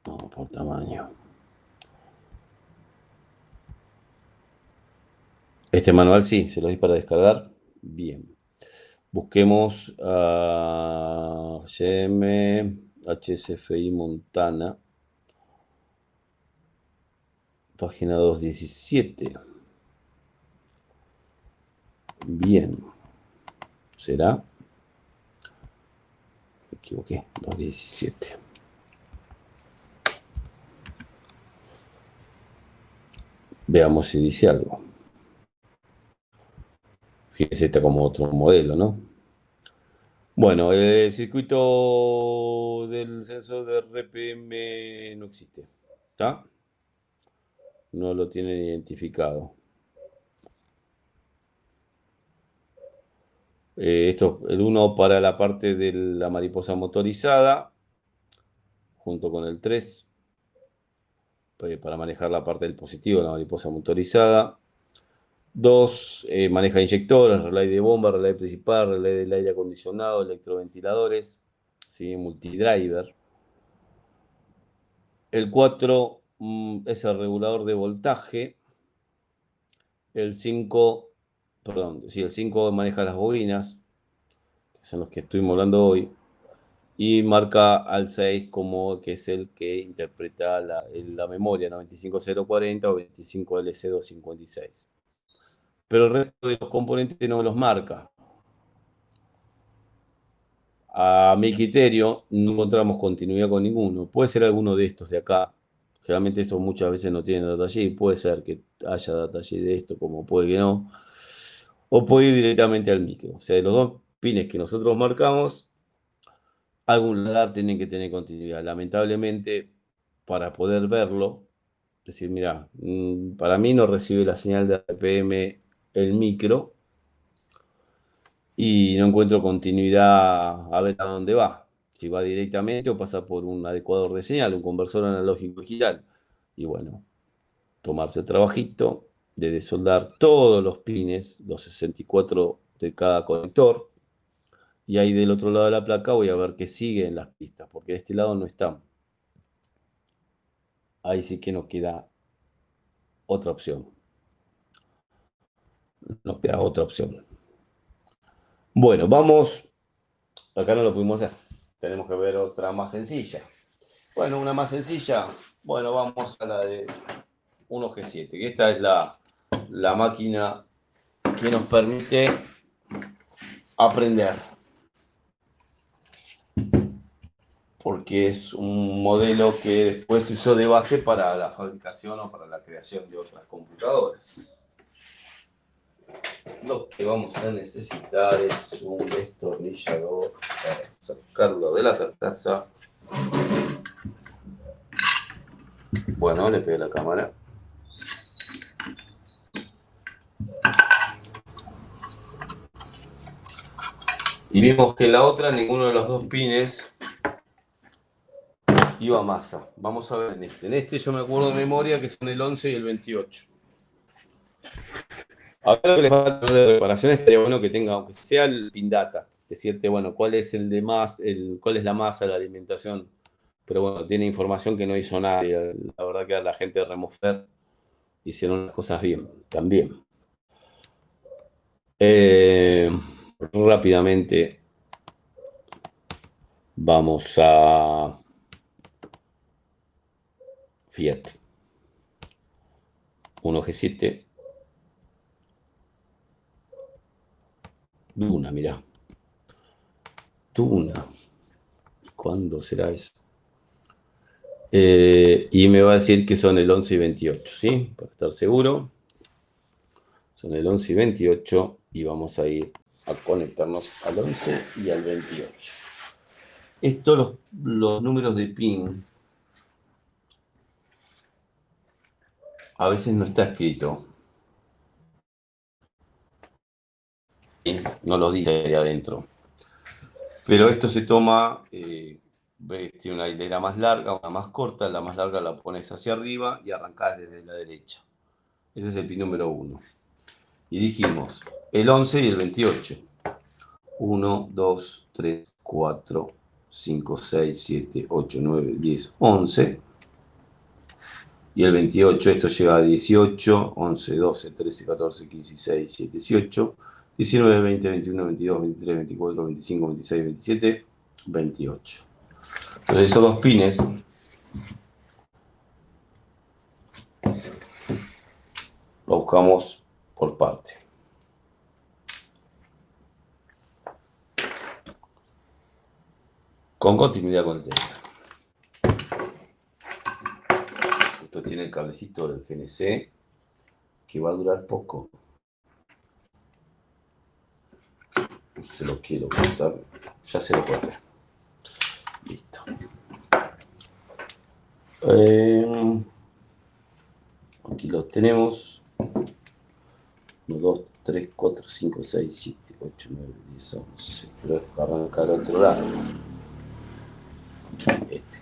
No, por tamaño. Este manual sí, se lo di para descargar. Bien. Busquemos a GM HSFI Montana. Página 217. Bien. ¿Será? Me equivoqué. 217. Veamos si dice algo. Fíjense, está como otro modelo, ¿no? Bueno, el circuito del sensor de RPM no existe. ¿Está? No lo tienen identificado. Esto, el uno para la parte de la mariposa motorizada, junto con el 3, para manejar la parte del positivo de la mariposa motorizada. 2, maneja inyectores, relay de bomba, relay principal, relay del aire acondicionado, electroventiladores, ¿sí? Multidriver. El 4 es el regulador de voltaje. El 5, perdón, sí, el 5 maneja las bobinas, que son los que estuvimos hablando hoy. Y marca al 6 como que es el que interpreta la memoria, ¿no? 25040 o 25LC256. Pero el resto de los componentes no los marca. A mi criterio, no encontramos continuidad con ninguno. Puede ser alguno de estos de acá. Generalmente estos muchas veces no tienen data sheet. Puede ser que haya data sheet de esto, como puede que no. O puede ir directamente al micro. O sea, de los dos pines que nosotros marcamos, algún lugar tienen que tener continuidad. Lamentablemente, para poder verlo, decir, mira, para mí no recibe la señal de RPM el micro y no encuentro continuidad a ver a dónde va. Si va directamente o pasa por un adecuador de señal, un conversor analógico digital. Y bueno, tomarse el trabajito de desoldar todos los pines, los 64 de cada conector. Y ahí del otro lado de la placa voy a ver que siguen las pistas, porque de este lado no están. Ahí sí que nos queda otra opción. Nos queda otra opción. Bueno, vamos. Acá no lo pudimos hacer. Tenemos que ver otra más sencilla. Bueno, una más sencilla. Bueno, vamos a la de 1G7, que esta es la máquina que nos permite aprender. Porque es un modelo que después se usó de base para la fabricación o para la creación de otras computadoras. Lo que vamos a necesitar es un destornillador para sacarlo de la carcasa. Bueno, le pegué la cámara. Y vimos que en la otra ninguno de los dos pines iba a masa. Vamos a ver en este. En este yo me acuerdo de memoria que son el 11 y el 28. Ahora que le falta de reparación estaría bueno que tenga, aunque sea el pin data, decirte, bueno, cuál es el de más, cuál es la masa de la alimentación. Pero bueno, tiene información que no hizo nadie. La verdad que a la gente de Remofer hicieron las cosas bien, también. Eh, rápidamente vamos a Fiat. Un G7. Duna, mirá. Duna. ¿Cuándo será eso? Y me va a decir que son el 11 y 28, ¿sí? Para estar seguro. Son el 11 y 28 y vamos a ir a conectarnos al 11 y al 28. Estos los números de pin a veces no está escrito. ¿Sí? No lo dice ahí adentro. Pero esto se toma, tiene una hilera más larga, una más corta, la más larga la pones hacia arriba y arrancás desde la derecha. Ese es el pin número 1. Y dijimos el 11 y el 28. 1, 2, 3, 4, 5, 6, 7, 8, 9, 10, 11. Y el 28, esto llega a 18, 11, 12, 13, 14, 15, 16, 17, 18, 19, 20, 21, 22, 23, 24, 25, 26, 27, 28. Entonces esos dos pines los buscamos por parte. Con continuidad con el tema. Esto tiene el cablecito del GNC que va a durar poco. Se lo quiero cortar. Ya se lo corté. Listo. Aquí los tenemos. 1, 2, 3, 4, 5, 6, 7, 8, 9, 10, 11. Pero arranca al otro lado. Este.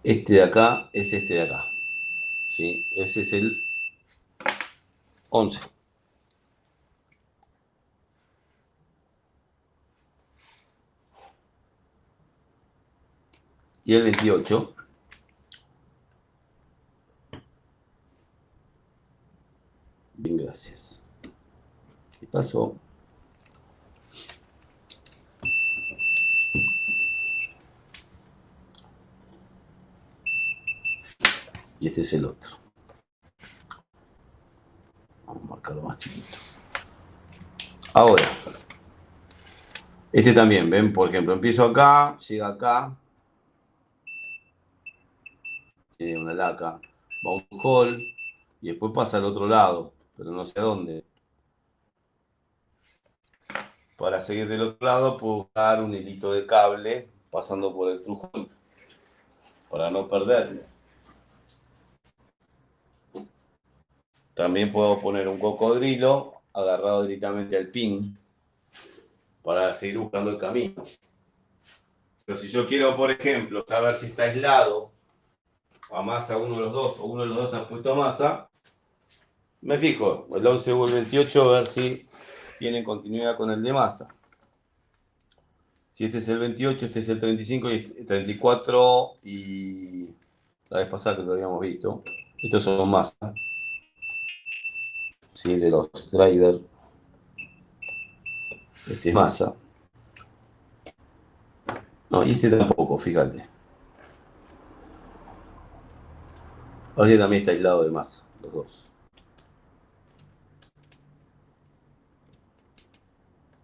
Este de acá es este de acá. ¿Sí? Ese es el 11. Y el 28. Bien, gracias. ¿Qué pasó? Y este es el otro. Vamos a marcarlo más chiquito. Ahora, este también, ven, por ejemplo, empiezo acá, llega acá, tiene una laca, va a un hall y después pasa al otro lado, pero no sé a dónde. Para seguir del otro lado puedo usar un hilito de cable pasando por el true hall para no perderlo. También puedo poner un cocodrilo agarrado directamente al pin para seguir buscando el camino. Pero si yo quiero, por ejemplo, saber si está aislado a masa uno de los dos o uno de los dos está puesto a masa, me fijo el 11 o el 28 a ver si tienen continuidad con el de masa. Si este es el 28, este es el 35 y este, 34 y la vez pasada que lo habíamos visto. Estos son masa. ¿Sí? De los drivers. Este es masa. No, y este tampoco, fíjate. Este también está aislado de masa, los dos.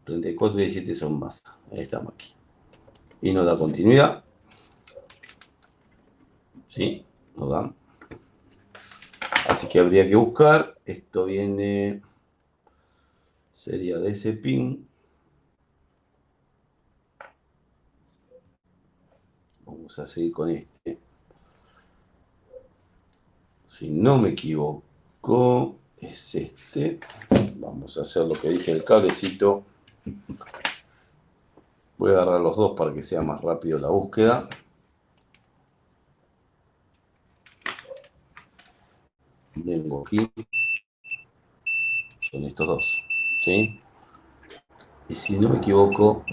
34 y 17 son masa. Ahí estamos aquí. Y nos da continuidad. ¿Sí? Nos dan. Así que habría que buscar. Esto viene. Sería de ese pin. Vamos a seguir con este. Si no me equivoco, es este. Vamos a hacer lo que dije del cablecito. Voy a agarrar los dos para que sea más rápido la búsqueda. Vengo aquí. Son estos dos. ¿Sí? Y si no me equivoco,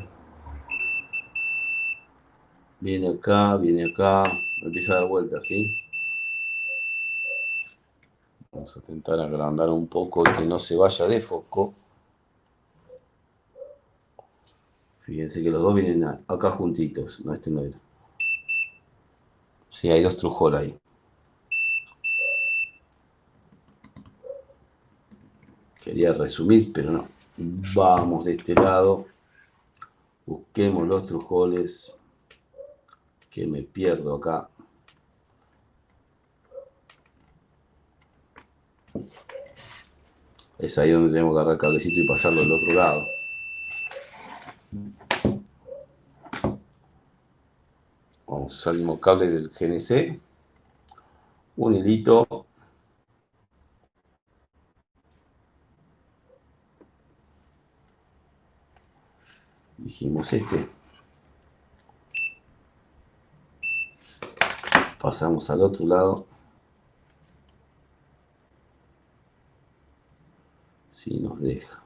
viene acá, empieza a dar vueltas, ¿sí? Vamos a intentar agrandar un poco y que no se vaya de foco. Fíjense que los dos vienen acá juntitos. No, este no era. Sí, hay dos trujol ahí. Quería resumir, pero no. Vamos de este lado. Busquemos los trujoles. Que me pierdo acá. Es ahí donde tenemos que agarrar el cablecito y pasarlo al otro lado. Vamos a usar el mismo cable del GNC. Un hilito. Dijimos este. Pasamos al otro lado. Si nos deja.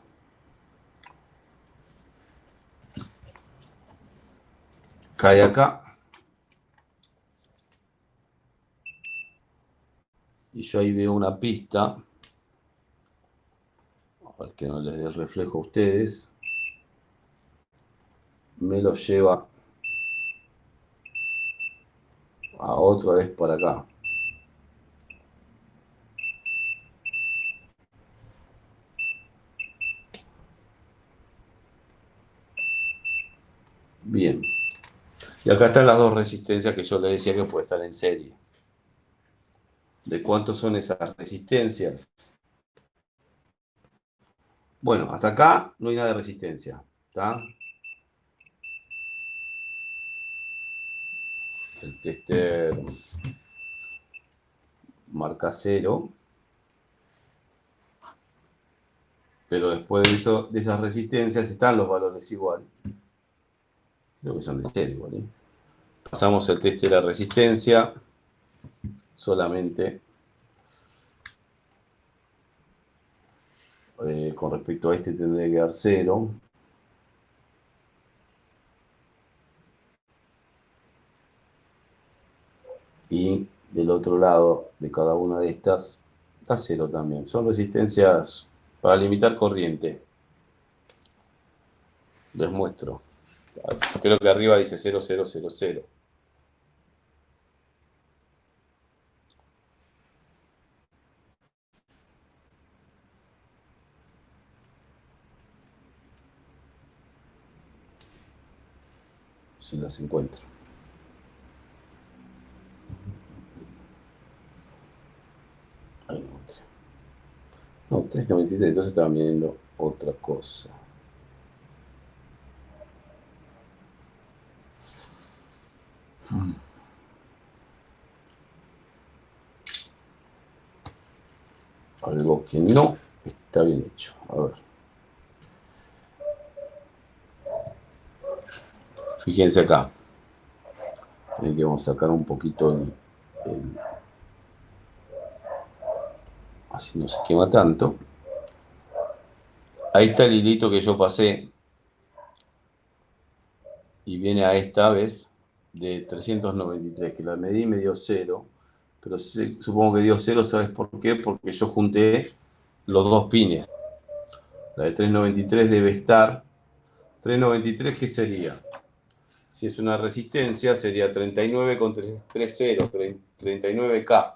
Cae acá. Y yo ahí veo una pista. Para que no les dé el reflejo a ustedes. Me lo lleva a otra vez para acá. Bien. Y acá están las dos resistencias que yo les decía que puede estar en serie. ¿De cuántos son esas resistencias? Bueno, hasta acá no hay nada de resistencia. ¿Está? El tester marca 0. Pero después de eso, de esas resistencias están los valores igual. Creo que son de 0 igual. Pasamos el test de la resistencia. Solamente con respecto a este tendría que dar 0. Y del otro lado de cada una de estas da 0 también. Son resistencias para limitar corriente. Les muestro. Creo que arriba dice 0000. Si las encuentro. Ahí lo encontré. No, 393, entonces estaban viendo otra cosa. Algo que no está bien hecho. A ver. Fíjense acá. Tienen que vamos a sacar un poquito así no se quema tanto. Ahí está el hilito que yo pasé. Y viene a esta vez de 393, que la medí y me dio 0. Pero supongo que dio 0, ¿sabes por qué? Porque yo junté los dos pines. La de 393 debe estar. 393, ¿qué sería? Si es una resistencia, sería 39 con 30, 39K.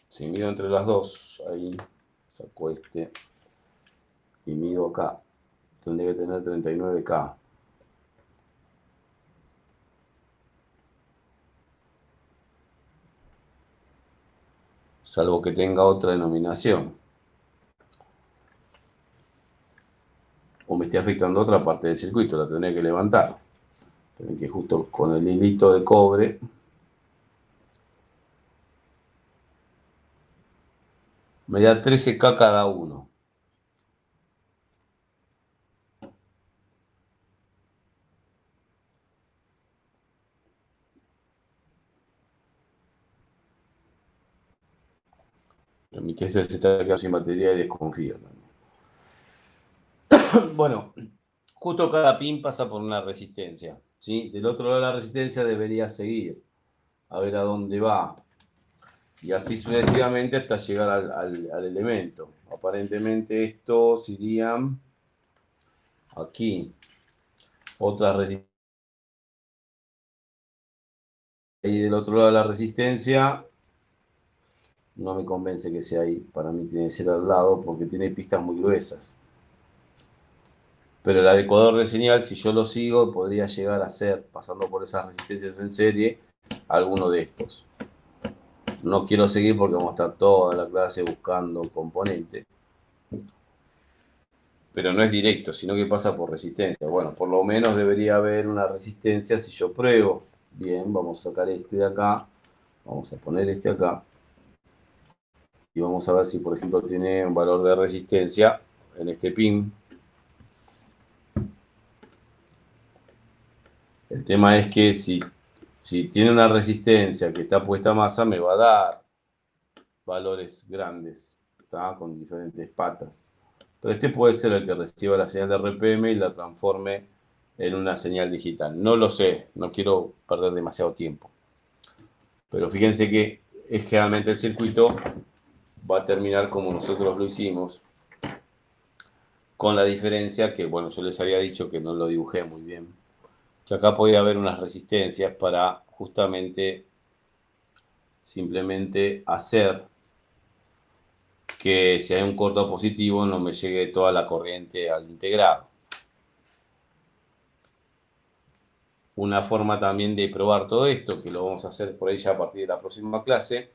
Si mido entre las dos, ahí saco este y mido acá, tendría que tener 39K. Salvo que tenga otra denominación. O me esté afectando otra parte del circuito, la tendré que levantar. Que justo con el hilito de cobre me da 13K cada uno. Mi tester se está quedando sin batería y desconfío también. Bueno, justo cada pin pasa por una resistencia, ¿sí? Del otro lado de la resistencia debería seguir, a ver a dónde va. Y así sucesivamente hasta llegar al elemento. Aparentemente estos irían aquí. Otra resistencia. Y del otro lado de la resistencia no me convence que sea ahí. Para mí tiene que ser al lado porque tiene pistas muy gruesas. Pero el adecuador de señal, si yo lo sigo, podría llegar a ser, pasando por esas resistencias en serie, alguno de estos. No quiero seguir porque vamos a estar toda la clase buscando componentes. Pero no es directo, sino que pasa por resistencia. Bueno, por lo menos debería haber una resistencia si yo pruebo. Bien, vamos a sacar este de acá. Vamos a poner este acá. Y vamos a ver si, por ejemplo, tiene un valor de resistencia en este pin. El tema es que si tiene una resistencia que está puesta a masa, me va a dar valores grandes, ¿tá? Con diferentes patas. Pero este puede ser el que reciba la señal de RPM y la transforme en una señal digital. No lo sé, no quiero perder demasiado tiempo. Pero fíjense que es generalmente el circuito va a terminar como nosotros lo hicimos, con la diferencia que, bueno, yo les había dicho que no lo dibujé muy bien, que acá podía haber unas resistencias para justamente simplemente hacer que si hay un corto positivo no me llegue toda la corriente al integrado. Una forma también de probar todo esto, que lo vamos a hacer por ahí ya a partir de la próxima clase,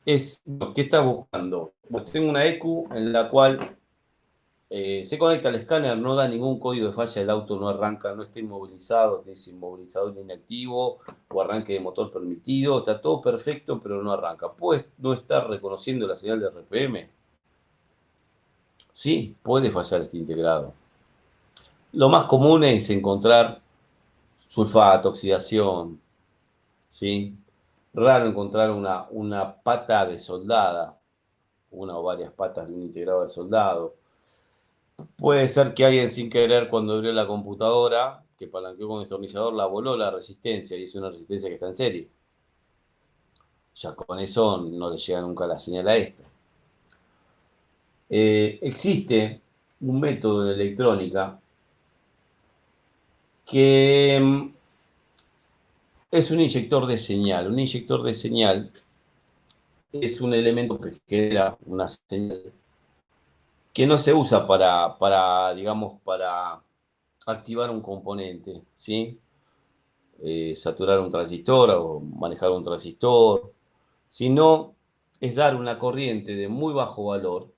es, ¿qué está buscando? Bueno, tengo una EQ en la cual se conecta al escáner, no da ningún código de falla, el auto no arranca, no está inmovilizado, es inmovilizador inactivo o arranque de motor permitido, está todo perfecto, pero no arranca. Pues no está reconociendo la señal de RPM. Sí, puede fallar este integrado. Lo más común es encontrar sulfato, oxidación, ¿sí? Raro encontrar una pata de soldada, una o varias patas de un integrado de soldado. Puede ser que alguien sin querer cuando abrió la computadora, que palanqueó con el destornillador, la voló la resistencia y es una resistencia que está en serie. Ya con eso no le llega nunca la señal a esto. Existe un método en electrónica que es un inyector de señal. Un inyector de señal es un elemento que genera una señal que no se usa digamos, para activar un componente, ¿sí? Saturar un transistor o manejar un transistor, sino es dar una corriente de muy bajo valor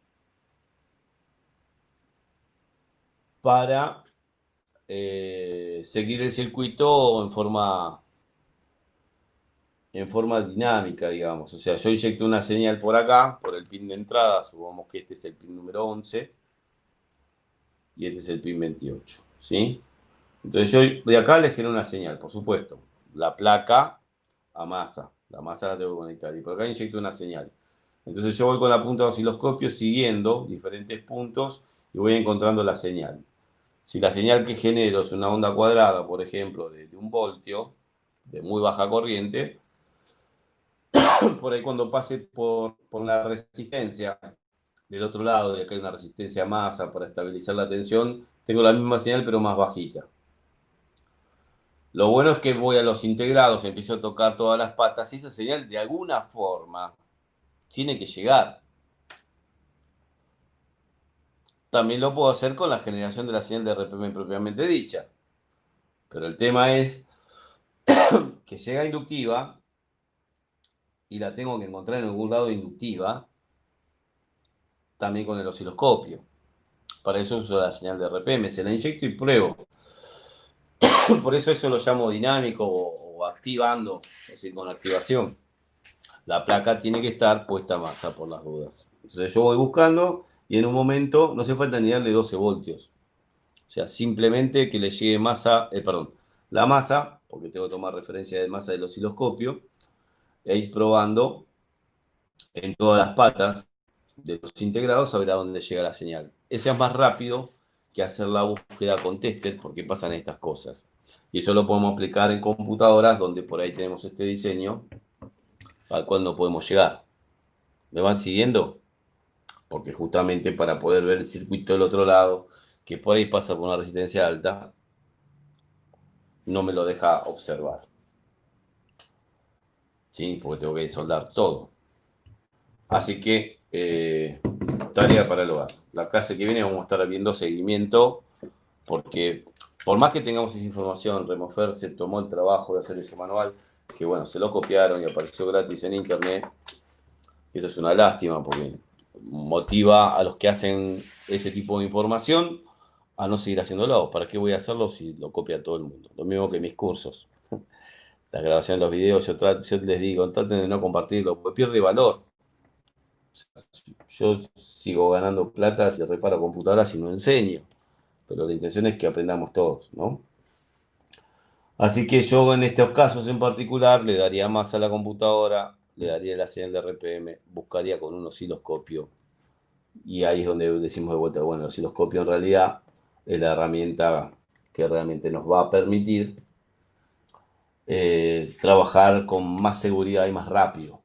para seguir el circuito en forma dinámica, digamos. O sea, yo inyecto una señal por acá, por el pin de entrada, supongamos que este es el pin número 11 y este es el pin 28, ¿sí? Entonces yo de acá le genero una señal, por supuesto. La placa a masa. La masa la tengo que conectar. Y por acá inyecto una señal. Entonces yo voy con la punta de osciloscopio siguiendo diferentes puntos y voy encontrando la señal. Si la señal que genero es una onda cuadrada, por ejemplo, de 1 voltio, de muy baja corriente, por ahí cuando pase por la resistencia del otro lado, y acá hay una resistencia a masa para estabilizar la tensión, tengo la misma señal pero más bajita. Lo bueno es que voy a los integrados, empiezo a tocar todas las patas y esa señal de alguna forma tiene que llegar. También lo puedo hacer con la generación de la señal de RPM propiamente dicha. Pero el tema es que llega inductiva y la tengo que encontrar en algún lado inductiva, también con el osciloscopio. Para eso uso la señal de RPM, se la inyecto y pruebo. Por eso lo llamo dinámico o activando, es decir, con activación. La placa tiene que estar puesta a masa por las dudas. Entonces yo voy buscando y en un momento no hace falta ni darle 12 voltios. O sea, simplemente que le llegue masa, perdón, la masa, porque tengo que tomar referencia de masa del osciloscopio, e ir probando en todas las patas de los integrados a ver a dónde llega la señal. Ese es más rápido que hacer la búsqueda con tester porque pasan estas cosas. Y eso lo podemos aplicar en computadoras donde por ahí tenemos este diseño al cual no podemos llegar. ¿Me van siguiendo? Porque justamente para poder ver el circuito del otro lado, que por ahí pasa por una resistencia alta, no me lo deja observar. ¿Sí? Porque tengo que soldar todo. Así que, tarea para el hogar. La clase que viene vamos a estar viendo seguimiento, porque por más que tengamos esa información, Remofer se tomó el trabajo de hacer ese manual, que bueno, se lo copiaron y apareció gratis en internet. Eso es una lástima, porque motiva a los que hacen ese tipo de información a no seguir haciéndolo. ¿Para qué voy a hacerlo si lo copia todo el mundo? Lo mismo que mis cursos. La grabación de los videos, yo les digo, traten de no compartirlo, porque pierde valor. Yo sigo ganando plata si reparo computadoras y no enseño, pero la intención es que aprendamos todos, ¿no? Así que yo en estos casos en particular le daría más a la computadora, le daría la señal de RPM, buscaría con un osciloscopio y ahí es donde decimos de vuelta, bueno, el osciloscopio en realidad es la herramienta que realmente nos va a permitir trabajar con más seguridad y más rápido.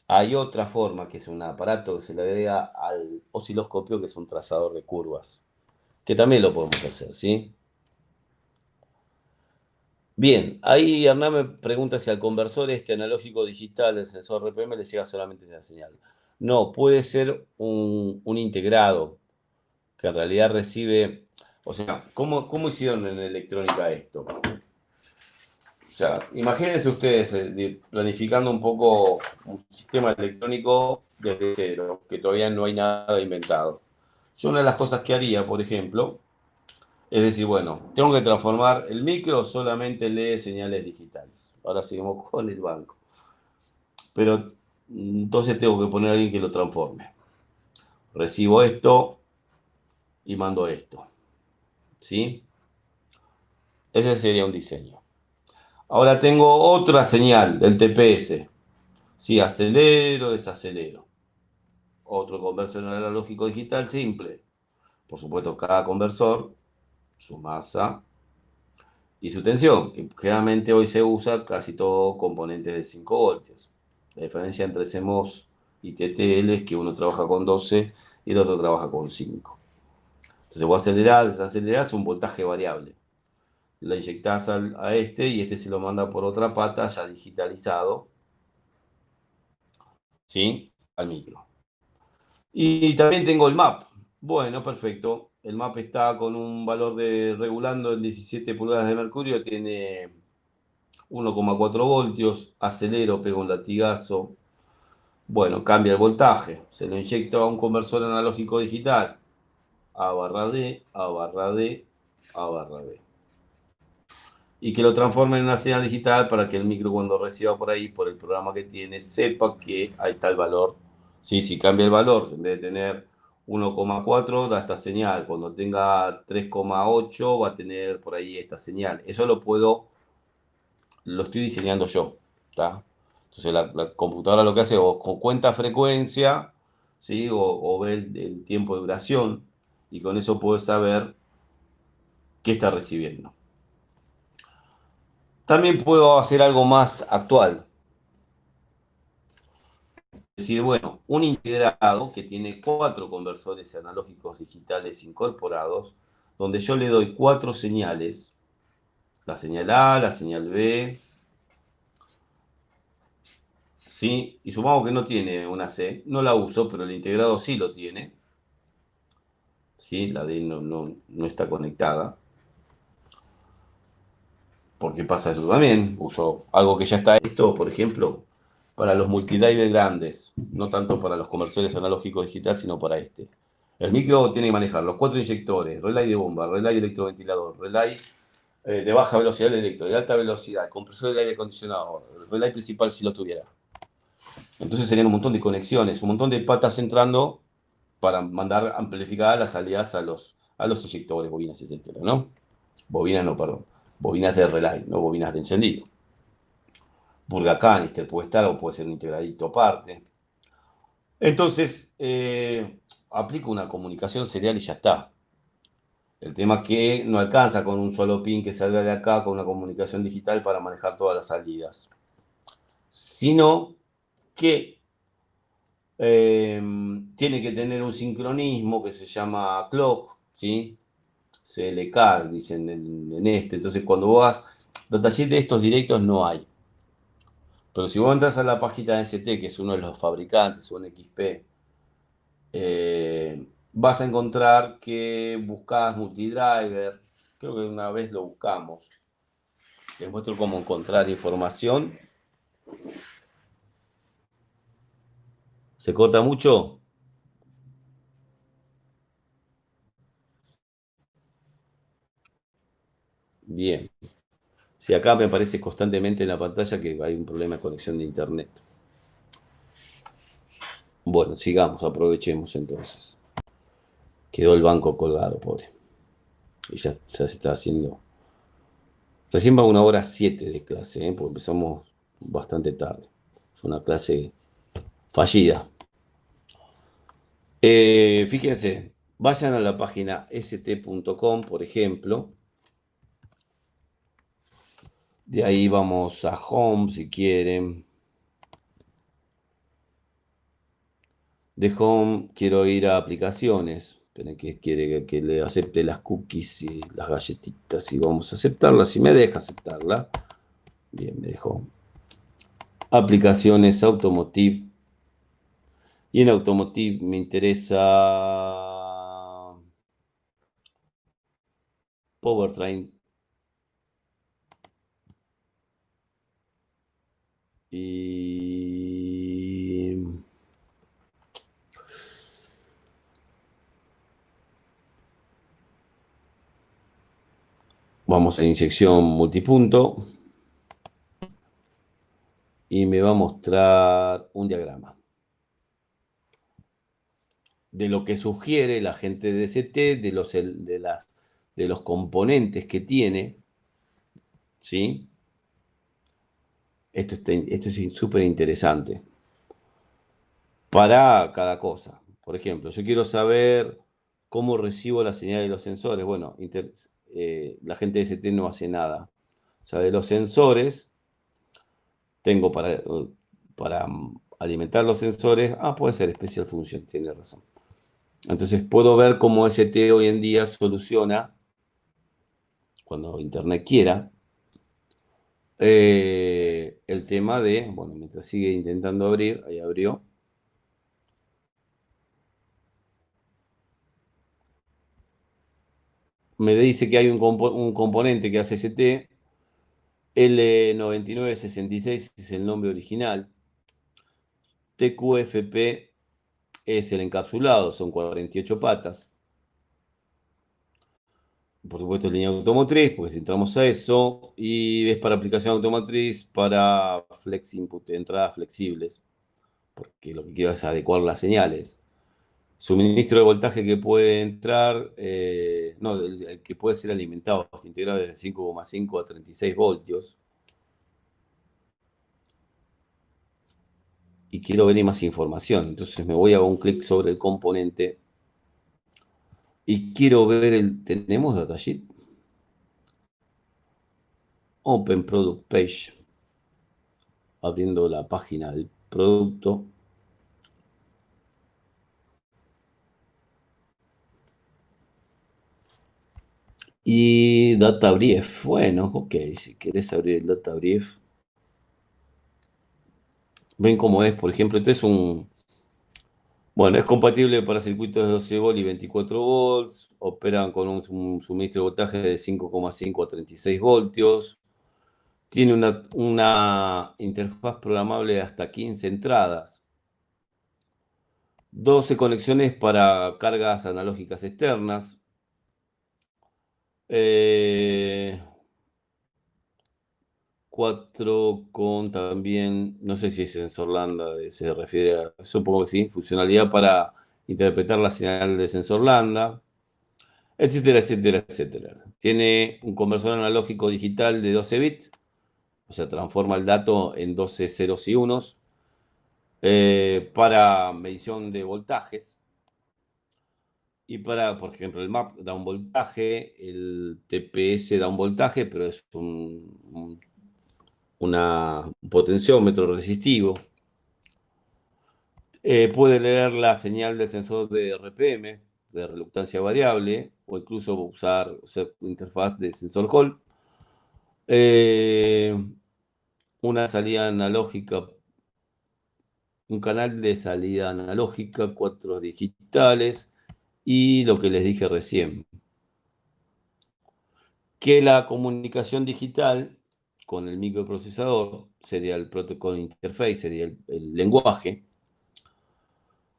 Hay otra forma, que es un aparato que se le agrega al osciloscopio, que es un trazador de curvas, que también lo podemos hacer, ¿sí? Bien, ahí Hernán me pregunta si al conversor este analógico digital, el sensor RPM, le llega solamente esa señal. No, puede ser un integrado, que en realidad recibe, o sea, ¿cómo hicieron en electrónica esto? O sea, imagínense ustedes planificando un poco un sistema electrónico desde cero, que todavía no hay nada inventado. Yo una de las cosas que haría, por ejemplo, es decir, bueno, tengo que transformar el micro, solamente lee señales digitales. Ahora seguimos con el banco. Pero entonces tengo que poner a alguien que lo transforme. Recibo esto y mando esto. ¿Sí? Ese sería un diseño. Ahora tengo otra señal del TPS. Sí, acelero, desacelero. Otro conversor analógico digital simple. Por supuesto, cada conversor, su masa y su tensión. Que generalmente hoy se usa casi todo componentes de 5 voltios. La diferencia entre CMOS y TTL es que uno trabaja con 12 y el otro trabaja con 5. Entonces vos acelerás, desacelerás un voltaje variable. La inyectás a este y este se lo manda por otra pata ya digitalizado, ¿sí? Al micro. Y también tengo el MAP. Bueno, perfecto. El MAP está con un valor de regulando en 17 pulgadas de mercurio, tiene 1,4 voltios, acelero, pego un latigazo. Bueno, cambia el voltaje. Se lo inyecto a un conversor analógico digital. A barra D, A barra D, A barra D. Y que lo transforme en una señal digital para que el micro cuando reciba por ahí, por el programa que tiene, sepa que ahí está el valor. Sí, si cambia el valor, en vez de tener 1,4 da esta señal. Cuando tenga 3,8 va a tener por ahí esta señal. Eso lo estoy diseñando yo. ¿Tá? Entonces la computadora lo que hace o cuenta frecuencia, ¿sí? o ve el tiempo de duración y con eso puede saber qué está recibiendo. También puedo hacer algo más actual. Es decir, bueno, un integrado que tiene 4 conversores analógicos digitales incorporados, donde yo le doy 4 señales, la señal A, la señal B, ¿sí? Y supongamos que no tiene una C, no la uso, pero el integrado sí lo tiene, ¿sí? La D no está conectada. Porque pasa eso también. Uso algo que ya está esto, por ejemplo, para los multidrive grandes, no tanto para los conversores analógicos digital, sino para este. El micro tiene que manejar los 4 inyectores, relay de bomba, relay de electroventilador, relay de baja velocidad eléctrica, de alta velocidad, compresor de aire acondicionado, el relay principal si lo tuviera. Entonces serían un montón de conexiones, un montón de patas entrando para mandar amplificadas las salidas a los inyectores, bobinas, etcétera, ¿no? Bobinas no, perdón. Bobinas de relay, no bobinas de encendido. Purga canister puede estar o puede ser un integradito aparte. Entonces, aplico una comunicación serial y ya está. El tema es que no alcanza con un solo pin que salga de acá con una comunicación digital para manejar todas las salidas. Sino que tiene que tener un sincronismo que se llama clock, ¿sí? CLK, dicen en este. Entonces, cuando vos vas, datasheet de estos directos no hay. Pero si vos entras a la página de ST, que es uno de los fabricantes, un XP, vas a encontrar que buscás multidriver. Creo que una vez lo buscamos. Les muestro cómo encontrar información. ¿Se corta mucho? Bien. Si acá me aparece constantemente en la pantalla que hay un problema de conexión de internet. Bueno, sigamos, aprovechemos entonces. Quedó el banco colgado, pobre. Y ya se está haciendo. Recién va 1 hora 7 de clase, porque empezamos bastante tarde. Es una clase fallida. Fíjense, vayan a la página st.com, por ejemplo. De ahí vamos a Home, si quieren. De Home quiero ir a aplicaciones. Esperen que quiere que le acepte las cookies y las galletitas. Y vamos a aceptarla, si me deja aceptarla. Bien, me dejó. Aplicaciones Automotive. Y en Automotive me interesa Powertrain. Y vamos a inyección multipunto. Y me va a mostrar un diagrama de lo que sugiere la gente de ST, de los componentes que tiene, ¿sí? Esto es súper interesante para cada cosa. Por ejemplo, yo quiero saber cómo recibo la señal de los sensores. Bueno, la gente de ST no hace nada. O sea, de los sensores, tengo para alimentar los sensores. Puede ser Special Function, tiene razón. Entonces puedo ver cómo ST hoy en día soluciona, cuando Internet quiera, el tema de, bueno, mientras sigue intentando abrir, ahí abrió. Me dice que hay un componente que hace ST, L9966 es el nombre original, TQFP es el encapsulado, son 48 patas. Por supuesto, línea automotriz, porque si entramos a eso, y es para aplicación automotriz para flex input, entradas flexibles, porque lo que quiero es adecuar las señales. Suministro de voltaje que puede entrar, no, el que puede ser alimentado, integrado desde 5,5 a 36 voltios. Y quiero ver más información. Entonces me voy a un clic sobre el componente y quiero ver ¿tenemos datasheet? Open Product Page. Abriendo la página del producto. Y Data Brief. Bueno, ok, si querés abrir el Data Brief. Ven cómo es, por ejemplo, este es bueno, es compatible para circuitos de 12 volts y 24 volts. Operan con un suministro de voltaje de 5,5 a 36 voltios. Tiene una interfaz programable de hasta 15 entradas. 12 conexiones para cargas analógicas externas. 4 con también, no sé si es sensor lambda, se refiere a, supongo que sí, funcionalidad para interpretar la señal de sensor lambda, etcétera, etcétera, etcétera. Tiene un conversor analógico digital de 12 bits, o sea, transforma el dato en 12 ceros y unos, para medición de voltajes. Y para, por ejemplo, el MAP da un voltaje, el TPS da un voltaje, pero es un potenciómetro resistivo. Puede leer la señal del sensor de RPM, de reluctancia variable, o incluso usar interfaz de sensor Hall. Una salida analógica, un canal de salida analógica, 4 digitales, y lo que les dije recién, que la comunicación digital con el microprocesador sería el protocolo interface, sería el lenguaje.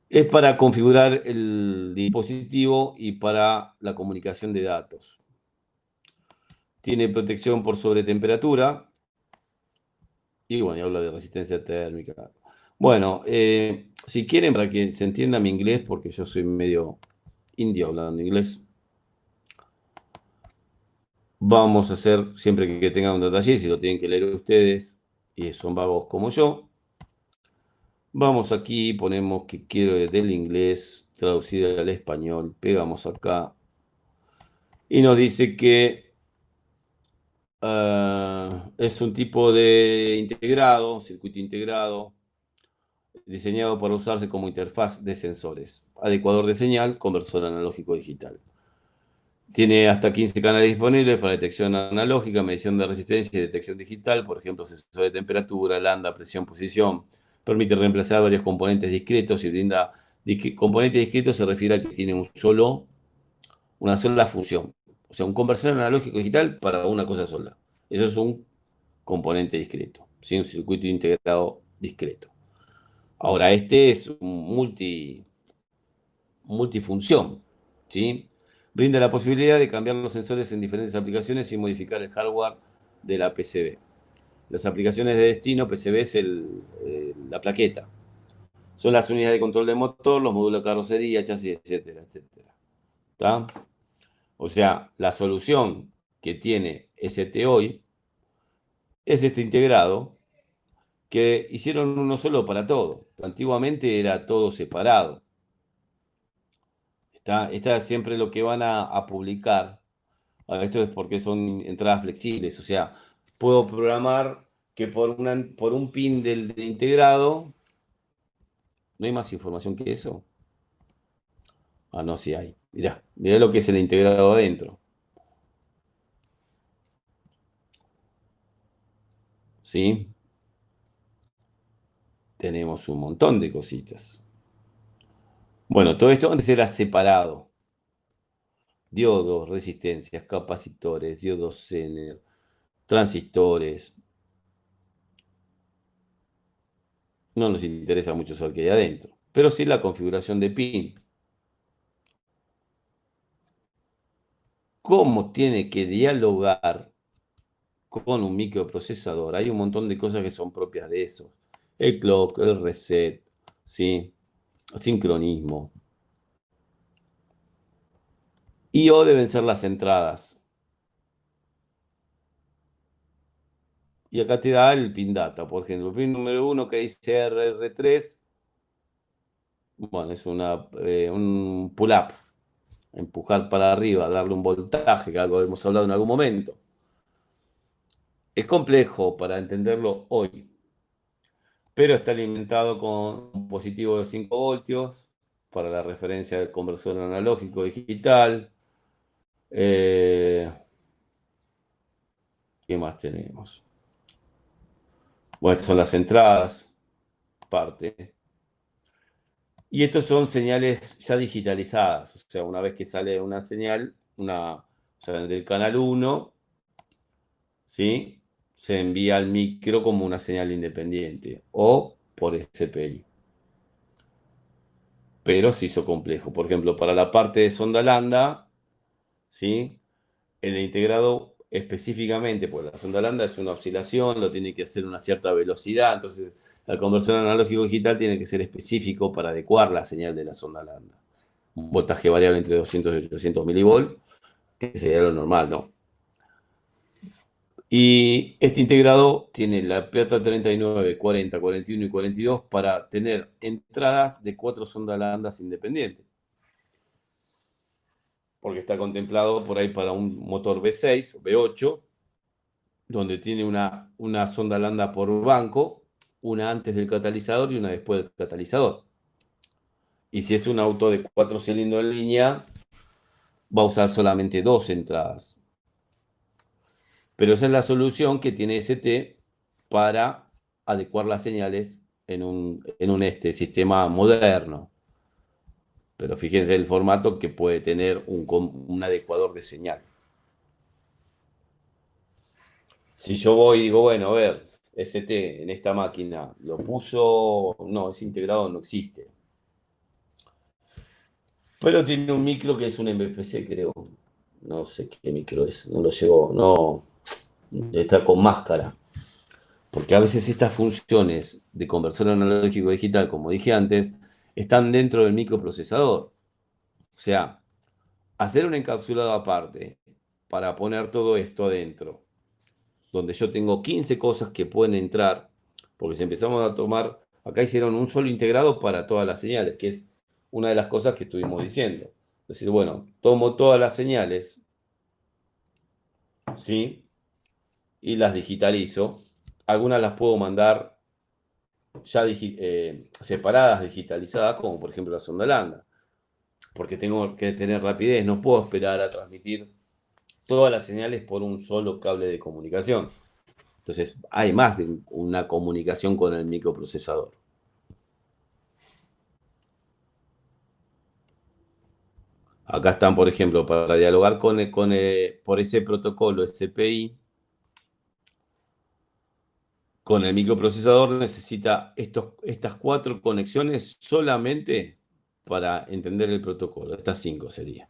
Es para configurar el dispositivo y para la comunicación de datos. Tiene protección por sobretemperatura. Y bueno, y habla de resistencia térmica. Bueno, si quieren, para que se entienda mi inglés, porque yo soy medio indio hablando inglés, vamos a hacer, siempre que tengan un detalle, si lo tienen que leer ustedes, y son vagos como yo, vamos aquí, ponemos que quiero del inglés traducir al español, pegamos acá, y nos dice que es un tipo de integrado, circuito integrado, diseñado para usarse como interfaz de sensores, adecuador de señal, conversor analógico digital. Tiene hasta 15 canales disponibles para detección analógica, medición de resistencia y detección digital, por ejemplo, sensor de temperatura, lambda, presión, posición. Permite reemplazar varios componentes discretos y brinda... Componente discreto se refiere a que tiene una sola función. O sea, un conversor analógico digital para una cosa sola. Eso es un componente discreto, ¿sí? Un circuito integrado discreto. Ahora, este es un multifunción, ¿sí? Brinda la posibilidad de cambiar los sensores en diferentes aplicaciones sin modificar el hardware de la PCB. Las aplicaciones de destino, PCB es la plaqueta. Son las unidades de control de motor, los módulos de carrocería, chasis, etcétera, etcétera. ¿Está? O sea, la solución que tiene ST hoy es este integrado que hicieron uno solo para todo. Antiguamente era todo separado. Está siempre lo que van a publicar. Esto es porque son entradas flexibles. O sea, puedo programar que por un pin del integrado, ¿no hay más información que eso? Ah, no, sí hay. Mirá lo que es el integrado adentro. ¿Sí? Tenemos un montón de cositas. Bueno, todo esto antes era separado. Diodos, resistencias, capacitores, diodos Zener, transistores. No nos interesa mucho eso que hay adentro, pero sí la configuración de pin. Cómo tiene que dialogar con un microprocesador. Hay un montón de cosas que son propias de eso. El clock, el reset, ¿sí? Sincronismo. I/O deben ser las entradas. Y acá te da el pin data, por ejemplo. El pin número 1 que dice RR3, bueno, es un pull-up. Empujar para arriba, darle un voltaje, que algo hemos hablado en algún momento. Es complejo para entenderlo hoy, pero está alimentado con un positivo de 5 voltios para la referencia del conversor analógico digital. ¿Qué más tenemos? Bueno, estas son las entradas, parte. Y estos son señales ya digitalizadas. O sea, una vez que sale una señal, o sea, del canal 1, ¿sí? Se envía al micro como una señal independiente o por SPI. pero se hizo complejo. Por ejemplo, para la parte de sonda lambda, ¿sí? El integrado específicamente, pues la sonda lambda es una oscilación, lo tiene que hacer a una cierta velocidad, entonces el conversor analógico digital tiene que ser específico para adecuar la señal de la sonda lambda. Un voltaje variable entre 200 y 800 milivolts, que sería lo normal, ¿no? Y este integrado tiene la plata 39, 40, 41 y 42 para tener entradas de 4 sondas lambdas independientes, porque está contemplado por ahí para un motor V6 o V8, donde tiene una sonda lambda por banco, una antes del catalizador y una después del catalizador. Y si es un auto de 4 cilindros en línea, va a usar solamente 2 entradas. Pero esa es la solución que tiene ST para adecuar las señales en un sistema moderno. Pero fíjense el formato que puede tener un adecuador de señal. Si yo voy y digo, bueno, a ver, ST en esta máquina, ¿lo puso? No, es integrado, no existe. Pero tiene un micro que es un MPC, creo. No sé qué micro es, no lo llevo, no, está con máscara. Porque a veces estas funciones de conversor analógico digital, como dije antes, están dentro del microprocesador. O sea, hacer un encapsulado aparte para poner todo esto adentro, donde yo tengo 15 cosas que pueden entrar, porque si empezamos a tomar, acá hicieron un solo integrado para todas las señales, que es una de las cosas que estuvimos diciendo. Es decir, bueno, tomo todas las señales, ¿sí? Y las digitalizo. Algunas las puedo mandar ya separadas, digitalizadas, como por ejemplo la sonda lambda, porque tengo que tener rapidez, no puedo esperar a transmitir todas las señales por un solo cable de comunicación. Entonces hay más de una comunicación con el microprocesador. Acá están, por ejemplo, para dialogar por ese protocolo SPI, con el microprocesador necesita estas 4 conexiones solamente para entender el protocolo. Estas 5 sería.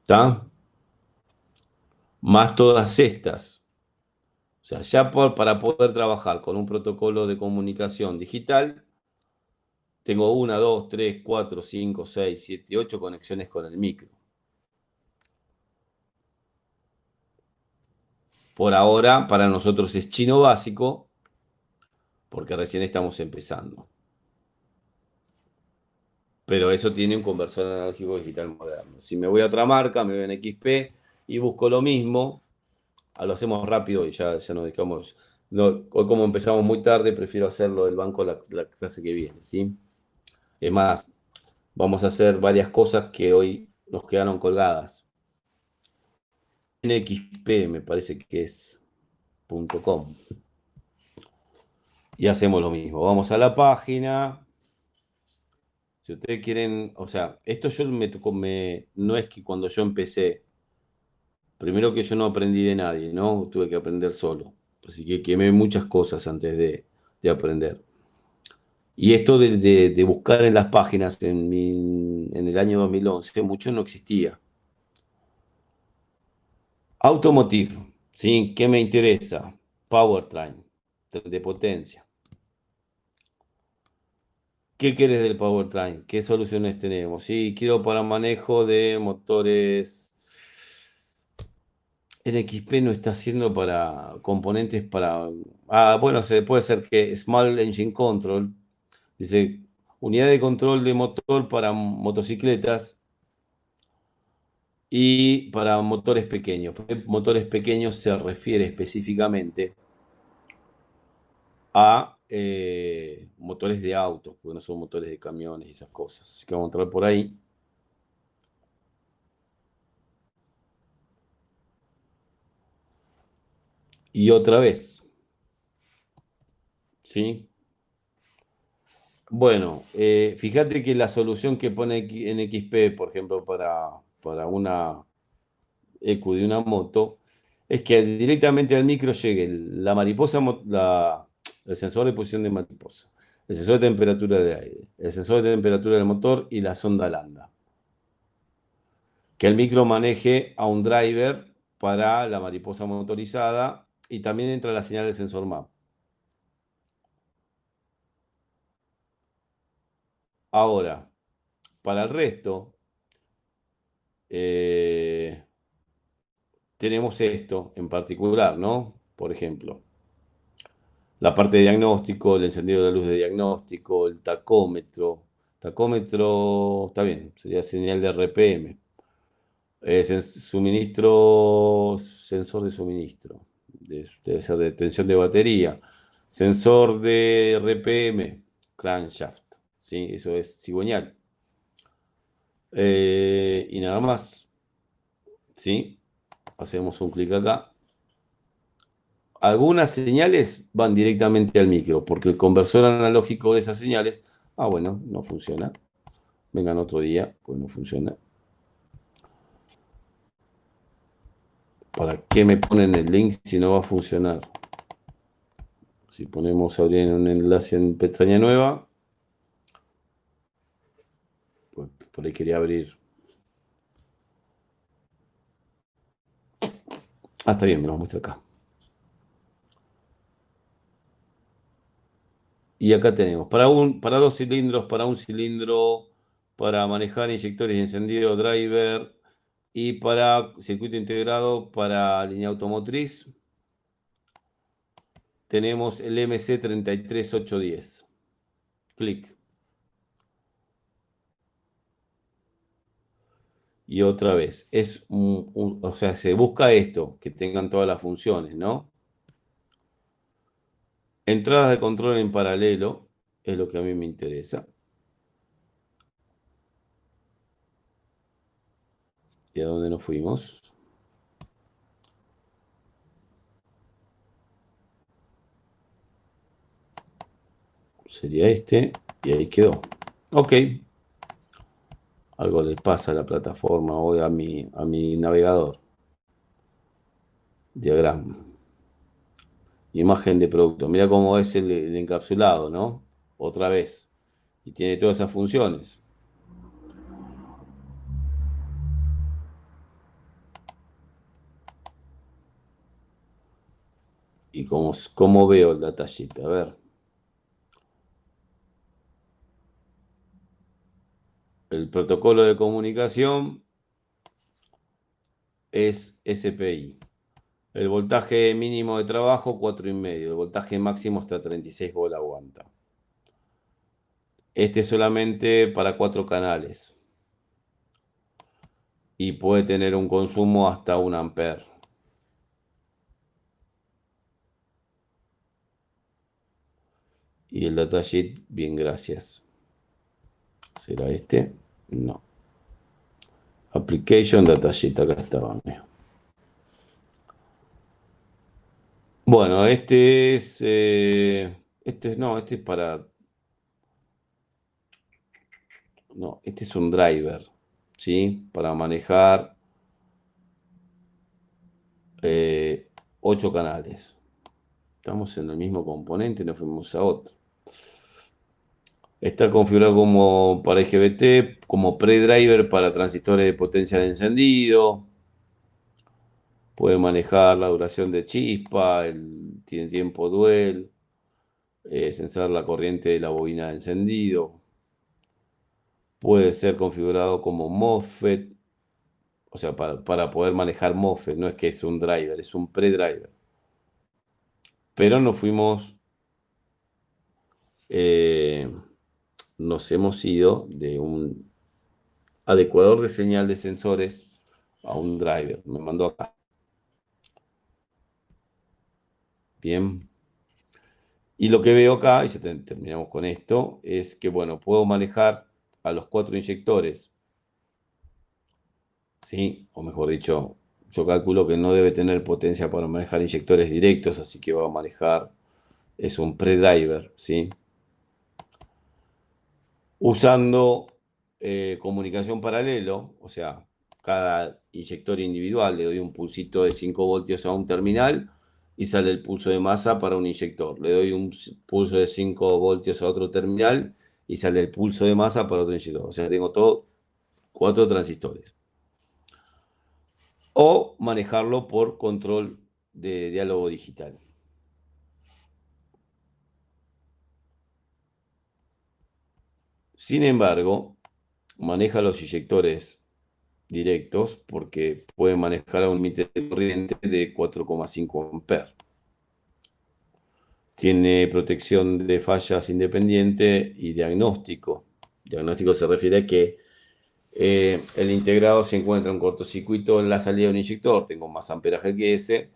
¿Está? Más todas estas. O sea, ya para poder trabajar con un protocolo de comunicación digital, tengo 1, 2, 3, 4, 5, 6, 7, 8 conexiones con el micro. Por ahora, para nosotros es chino básico, porque recién estamos empezando. Pero eso tiene un conversor analógico digital moderno. Si me voy a otra marca, me voy en XP y busco lo mismo, lo hacemos rápido y ya nos dejamos. No, hoy como empezamos muy tarde, prefiero hacerlo del banco la clase que viene, ¿sí? Es más, vamos a hacer varias cosas que hoy nos quedaron colgadas. NXP me parece que es .com. Y hacemos lo mismo. Vamos a la página. Si ustedes quieren, o sea, esto yo no es que cuando yo empecé, primero que yo no aprendí de nadie, ¿no? Tuve que aprender solo. Así que quemé muchas cosas antes de aprender. Y esto de buscar en las páginas en el año 2011, mucho no existía. Automotive, ¿sí? ¿Qué me interesa? Powertrain, de potencia. ¿Qué querés del powertrain? ¿Qué soluciones tenemos? Sí, quiero para manejo de motores. NXP no está haciendo para componentes para. Ah, bueno, puede ser que Small Engine Control. Dice, unidad de control de motor para motocicletas y para motores pequeños. Motores pequeños se refiere específicamente a motores de autos, porque no son motores de camiones y esas cosas. Así que vamos a entrar por ahí. Y otra vez, ¿sí? Bueno, fíjate que la solución que pone en XP, por ejemplo, para una EQ de una moto, es que directamente al micro llegue la mariposa, el sensor de posición de mariposa, el sensor de temperatura de aire, el sensor de temperatura del motor y la sonda lambda. Que el micro maneje a un driver para la mariposa motorizada y también entra la señal del sensor MAP. Ahora, para el resto, tenemos esto en particular, ¿no? Por ejemplo, la parte de diagnóstico, el encendido de la luz de diagnóstico, el tacómetro. Tacómetro, está bien, sería señal de RPM. Suministro, sensor de suministro. Debe ser de tensión de batería. Sensor de RPM, crankshaft. ¿Sí? Eso es cigüeñal. Y nada más. ¿Sí? Hacemos un clic acá. Algunas señales van directamente al micro, porque el conversor analógico de esas señales, bueno, no funciona. Vengan otro día, pues no funciona. ¿Para qué me ponen el link si no va a funcionar? Si ponemos abrir un enlace en pestaña nueva, pues por ahí quería abrir. Está bien, me lo muestra acá. Y acá tenemos, para dos cilindros, para un cilindro, para manejar inyectores de encendido, driver, y para circuito integrado para línea automotriz, tenemos el MC33810. Clic. Y otra vez, o sea, se busca esto, que tengan todas las funciones, ¿no? Entradas de control en paralelo es lo que a mí me interesa. ¿Y a dónde nos fuimos? Sería este, y ahí quedó. Ok. Algo le pasa a la plataforma o a mi navegador. Diagrama. Imagen de producto. Mira cómo es el encapsulado, ¿no? Otra vez. Y tiene todas esas funciones. ¿Y cómo veo el datasheet? A ver. El protocolo de comunicación es SPI. El voltaje mínimo de trabajo, 4,5. El voltaje máximo hasta 36 volt aguanta. Este es solamente para 4 canales. Y puede tener un consumo hasta 1 ampere. Y el datasheet, bien, gracias. ¿Será este? No. Application datasheet, acá estaba. Bueno, este es. No, este es para. No, este es un driver. ¿Sí? Para manejar 8 canales. Estamos en el mismo componente, nos fuimos a otro. Está configurado como para IGBT, como pre-driver para transistores de potencia de encendido. Puede manejar la duración de chispa, tiene tiempo duel, sensar la corriente de la bobina de encendido. Puede ser configurado como MOSFET, o sea, para poder manejar MOSFET. No es que es un driver, es un pre-driver. Pero eh, nos hemos ido de un adecuador de señal de sensores a un driver. Me mandó acá. Bien. Y lo que veo acá, y ya terminamos con esto, es que, bueno, puedo manejar a los 4 inyectores, ¿sí? O mejor dicho, yo calculo que no debe tener potencia para manejar inyectores directos, así que va a manejar, es un pre-driver, ¿sí? Usando comunicación paralelo, o sea, cada inyector individual le doy un pulsito de 5 voltios a un terminal y sale el pulso de masa para un inyector. Le doy un pulso de 5 voltios a otro terminal y sale el pulso de masa para otro inyector. O sea, tengo todo 4 transistores. O manejarlo por control de diálogo digital. Sin embargo, maneja los inyectores directos porque puede manejar a un límite de corriente de 4,5 amperes. Tiene protección de fallas independiente y diagnóstico. Diagnóstico se refiere a que el integrado se encuentra un cortocircuito en la salida de un inyector, tengo más amperaje que ese,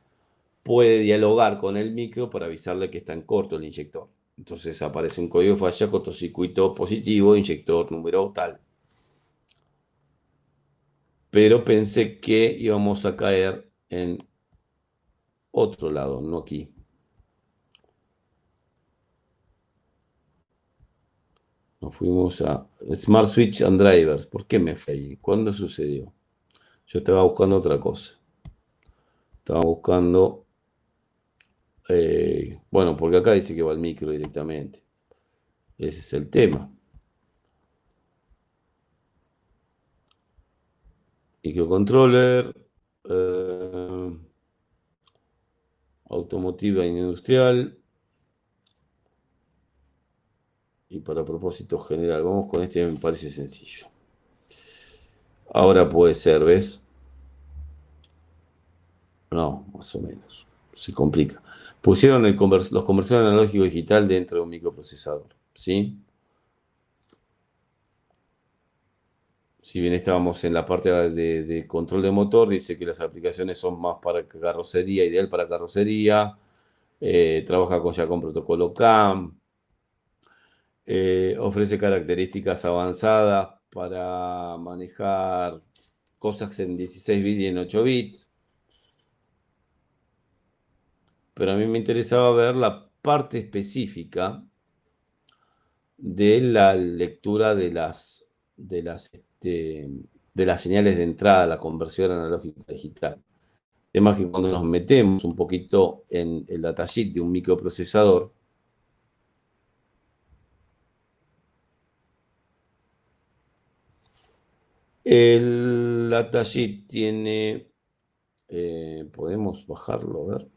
puede dialogar con el micro para avisarle que está en corto el inyector. Entonces aparece un código de falla, cortocircuito positivo, inyector número tal. Pero pensé que íbamos a caer en otro lado, no aquí. Nos fuimos a Smart Switch and Drivers. ¿Por qué me fui ahí? ¿Cuándo sucedió? Yo estaba buscando otra cosa. Estaba buscando... bueno, porque acá dice que va al micro directamente. Ese es el tema. Microcontroller, automotiva e industrial. Y para propósito general, vamos con este, me parece sencillo. Ahora puede ser, ¿ves? No, más o menos. Se complica. Pusieron los conversores analógico digital dentro de un microprocesador, ¿sí? Si bien estábamos en la parte de control de motor, dice que las aplicaciones son más para carrocería, ideal para carrocería. Trabaja ya con protocolo CAM. Ofrece características avanzadas para manejar cosas en 16 bits y en 8 bits. Pero a mí me interesaba ver la parte específica de la lectura de las señales de entrada, la conversión analógica digital. Además que cuando nos metemos un poquito en el datasheet de un microprocesador, el datasheet tiene, podemos bajarlo, a ver,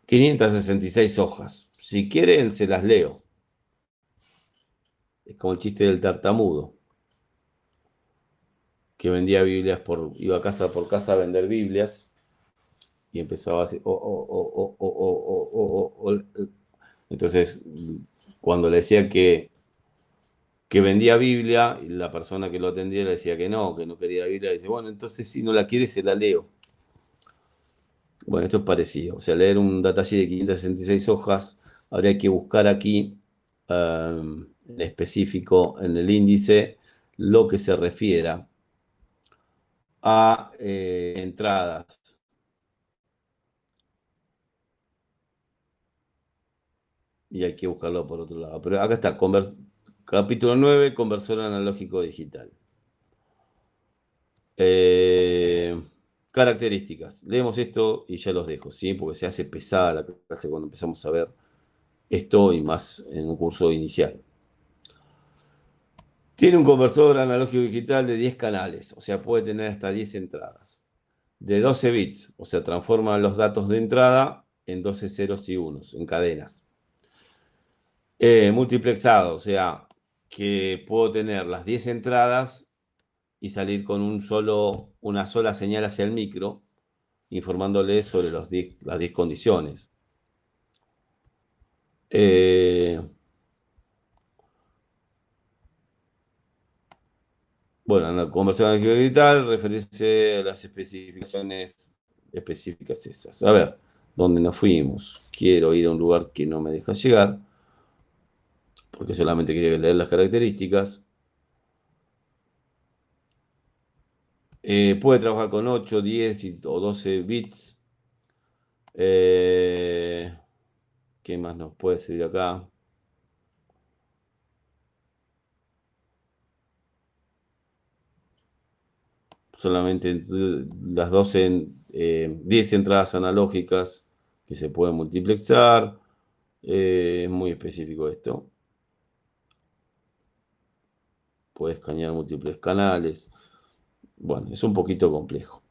566 hojas. Si quieren, se las leo. Es como el chiste del tartamudo, que vendía Biblias iba casa por casa a vender Biblias y empezaba así. Entonces, cuando le decía que vendía Biblia, y la persona que lo atendía le decía que no quería Biblia, dice, bueno, entonces si no la quiere, se la leo. Bueno, esto es parecido. O sea, leer un datasheet de 566 hojas, habría que buscar aquí, en específico, en el índice, lo que se refiera a entradas. Y hay que buscarlo por otro lado. Pero acá está, capítulo 9, conversor analógico digital. Eh, Características. Leemos esto y ya los dejo, ¿sí? Porque se hace pesada la clase cuando empezamos a ver esto y más en un curso inicial. Tiene un conversor analógico digital de 10 canales, o sea, puede tener hasta 10 entradas. De 12 bits, o sea, transforma los datos de entrada en 12 ceros y unos, en cadenas. Multiplexado, o sea, que puedo tener las 10 entradas y salir con una sola señal hacia el micro, informándole sobre las 10 condiciones. Bueno, en la conversión analógica digital referirse a las especificaciones específicas esas. A ver, ¿dónde nos fuimos? Quiero ir a un lugar que no me deja llegar, porque solamente quería leer las características. Puede trabajar con 8, 10 o 12 bits. ¿Qué más nos puede servir acá? solamente las 10 entradas analógicas que se pueden multiplexar. Es muy específico esto. Puedes escanear múltiples canales. Bueno, es un poquito complejo.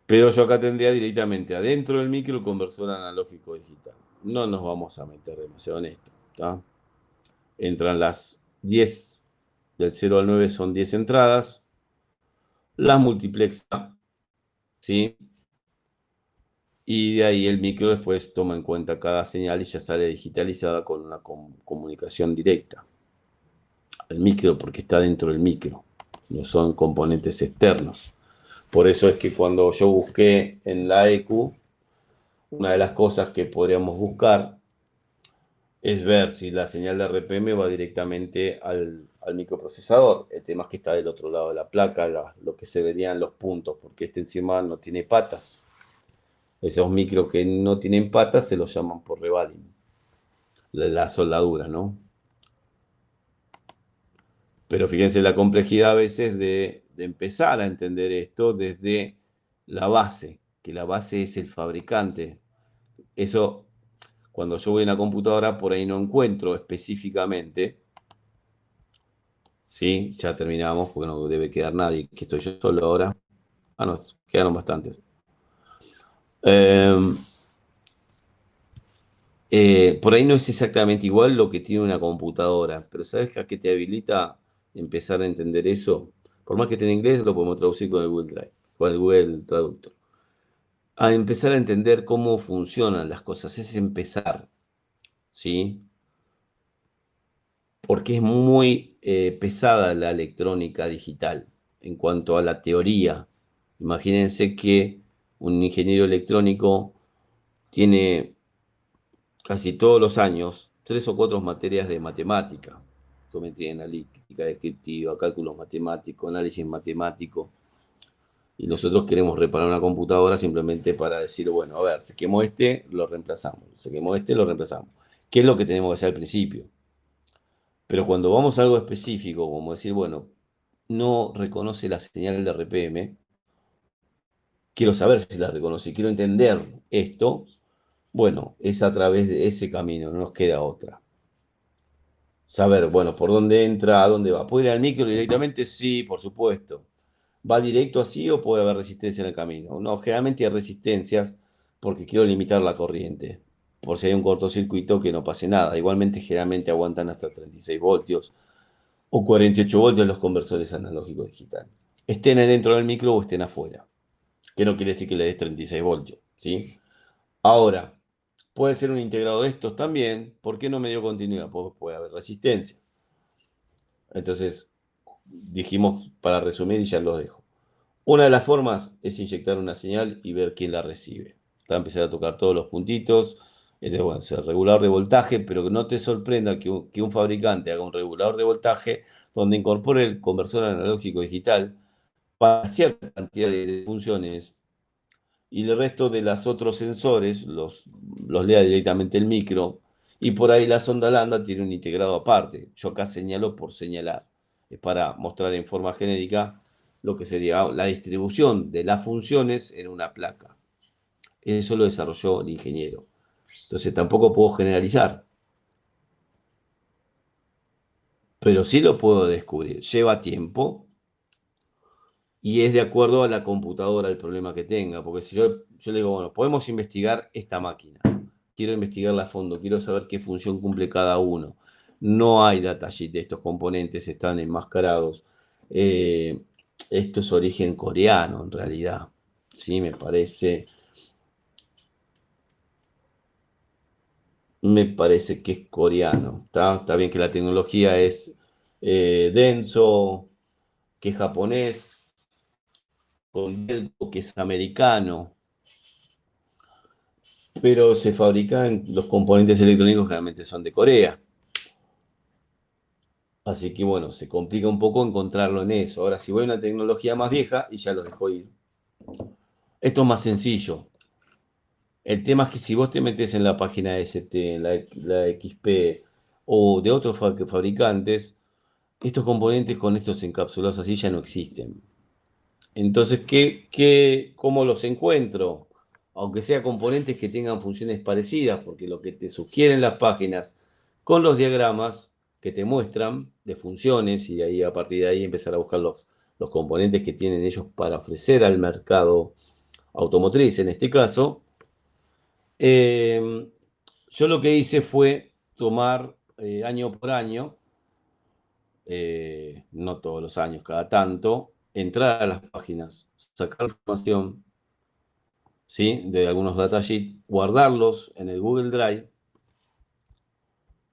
Pero yo acá tendría directamente adentro del micro el conversor analógico digital. No nos vamos a meter demasiado en esto, ¿tá? Entran las 10, del 0 al 9 son 10 entradas. Las multiplexa, ¿sí? Y de ahí el micro después toma en cuenta cada señal y ya sale digitalizada con una comunicación directa. El micro porque está dentro del micro, no son componentes externos. Por eso es que cuando yo busqué en la EQ, una de las cosas que podríamos buscar es ver si la señal de RPM va directamente al microprocesador. El tema es que está del otro lado de la placa, lo que se verían los puntos, porque este encima no tiene patas. Esos micros que no tienen patas se los llaman por revaling, la soldadura, ¿no? Pero fíjense la complejidad a veces de empezar a entender esto desde la base, que la base es el fabricante. Eso, cuando yo voy a una computadora, por ahí no encuentro específicamente, ¿sí? Ya terminamos, porque no debe quedar nadie, que estoy yo solo ahora. Ah, no, quedaron bastantes. Por ahí no es exactamente igual lo que tiene una computadora, pero ¿sabes a qué te habilita empezar a entender eso? Por más que esté en inglés, lo podemos traducir con el Google Drive, con el Google Traductor. A empezar a entender cómo funcionan las cosas, es empezar, ¿sí? Porque es muy pesada la electrónica digital en cuanto a la teoría. Imagínense que un ingeniero electrónico tiene casi todos los años 3 o 4 materias de matemática, geometría analítica, descriptiva, cálculos matemáticos, análisis matemático, y nosotros queremos reparar una computadora simplemente para decir, bueno, a ver, se quemó este, lo reemplazamos, se quemó este, lo reemplazamos. ¿Qué es lo que tenemos que hacer al principio? Pero cuando vamos a algo específico, como decir, bueno, no reconoce la señal de RPM, quiero saber si la reconoce, quiero entender esto, bueno, es a través de ese camino, no nos queda otra. Saber, bueno, por dónde entra, a dónde va. ¿Puede ir al micro directamente? Sí, por supuesto. ¿Va directo así o puede haber resistencia en el camino? No, generalmente hay resistencias porque quiero limitar la corriente. Por si hay un cortocircuito que no pase nada. Igualmente, generalmente aguantan hasta 36 voltios o 48 voltios los conversores analógicos digital. Estén dentro del micro o estén afuera. Que no quiere decir que le des 36 voltios, ¿sí? Ahora, puede ser un integrado de estos también. ¿Por qué no me dio continuidad? Pues puede haber resistencia. Entonces, dijimos, para resumir y ya los dejo. Una de las formas es inyectar una señal y ver quién la recibe. Está a empezar a tocar todos los puntitos. Este, bueno, es el regulador de voltaje, pero que no te sorprenda que un fabricante haga un regulador de voltaje donde incorpore el conversor analógico digital para cierta cantidad de funciones y el resto de los otros sensores los lea directamente el micro y por ahí la sonda lambda tiene un integrado aparte. Yo acá señalo por señalar. Es para mostrar en forma genérica lo que sería la distribución de las funciones en una placa. Eso lo desarrolló el ingeniero. Entonces tampoco puedo generalizar, pero sí lo puedo descubrir. Lleva tiempo y es de acuerdo a la computadora el problema que tenga. Porque si yo le digo, bueno, podemos investigar esta máquina. Quiero investigarla a fondo, quiero saber qué función cumple cada uno. No hay datasheet de estos componentes, están enmascarados. Esto es origen coreano, en realidad. Sí, me parece que es coreano. Está bien que la tecnología es denso, que es japonés, con Delco, que es americano, pero se fabrican los componentes electrónicos generalmente son de Corea. Así que bueno, se complica un poco encontrarlo en eso. Ahora, si voy a una tecnología más vieja, y ya los dejo ir. Esto es más sencillo. El tema es que si vos te metes en la página ST, la XP o de otros fabricantes, estos componentes con estos encapsulados así ya no existen. Entonces, cómo los encuentro? Aunque sea componentes que tengan funciones parecidas, porque lo que te sugieren las páginas con los diagramas que te muestran de funciones y ahí a partir de ahí empezar a buscar los componentes que tienen ellos para ofrecer al mercado automotriz en este caso. Eh, yo lo que hice fue tomar año por año, no todos los años, cada tanto, entrar a las páginas, sacar información, ¿sí? De algunos datasheets, guardarlos en el Google Drive,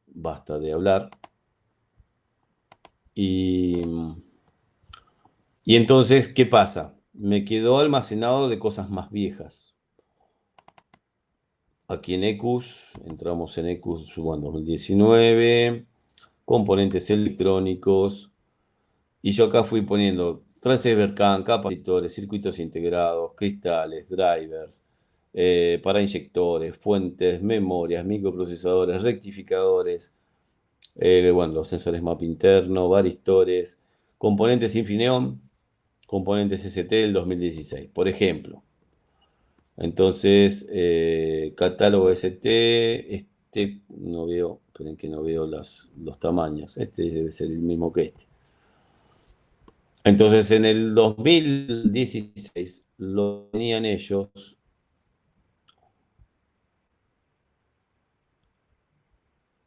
basta de hablar, y, y entonces, ¿qué pasa? Me quedó almacenado de cosas más viejas. Aquí en ECUS, entramos en ECUS, bueno, 2019, componentes electrónicos, y yo acá fui poniendo transceiver CAN, capacitores, circuitos integrados, cristales, drivers, para inyectores, fuentes, memorias, microprocesadores, rectificadores, bueno, los sensores map interno, varistores, componentes Infineon, componentes ST del 2016, por ejemplo. Entonces, catálogo ST, este no veo, esperen que no veo los tamaños, este debe ser el mismo que este. Entonces, en el 2016 lo tenían ellos,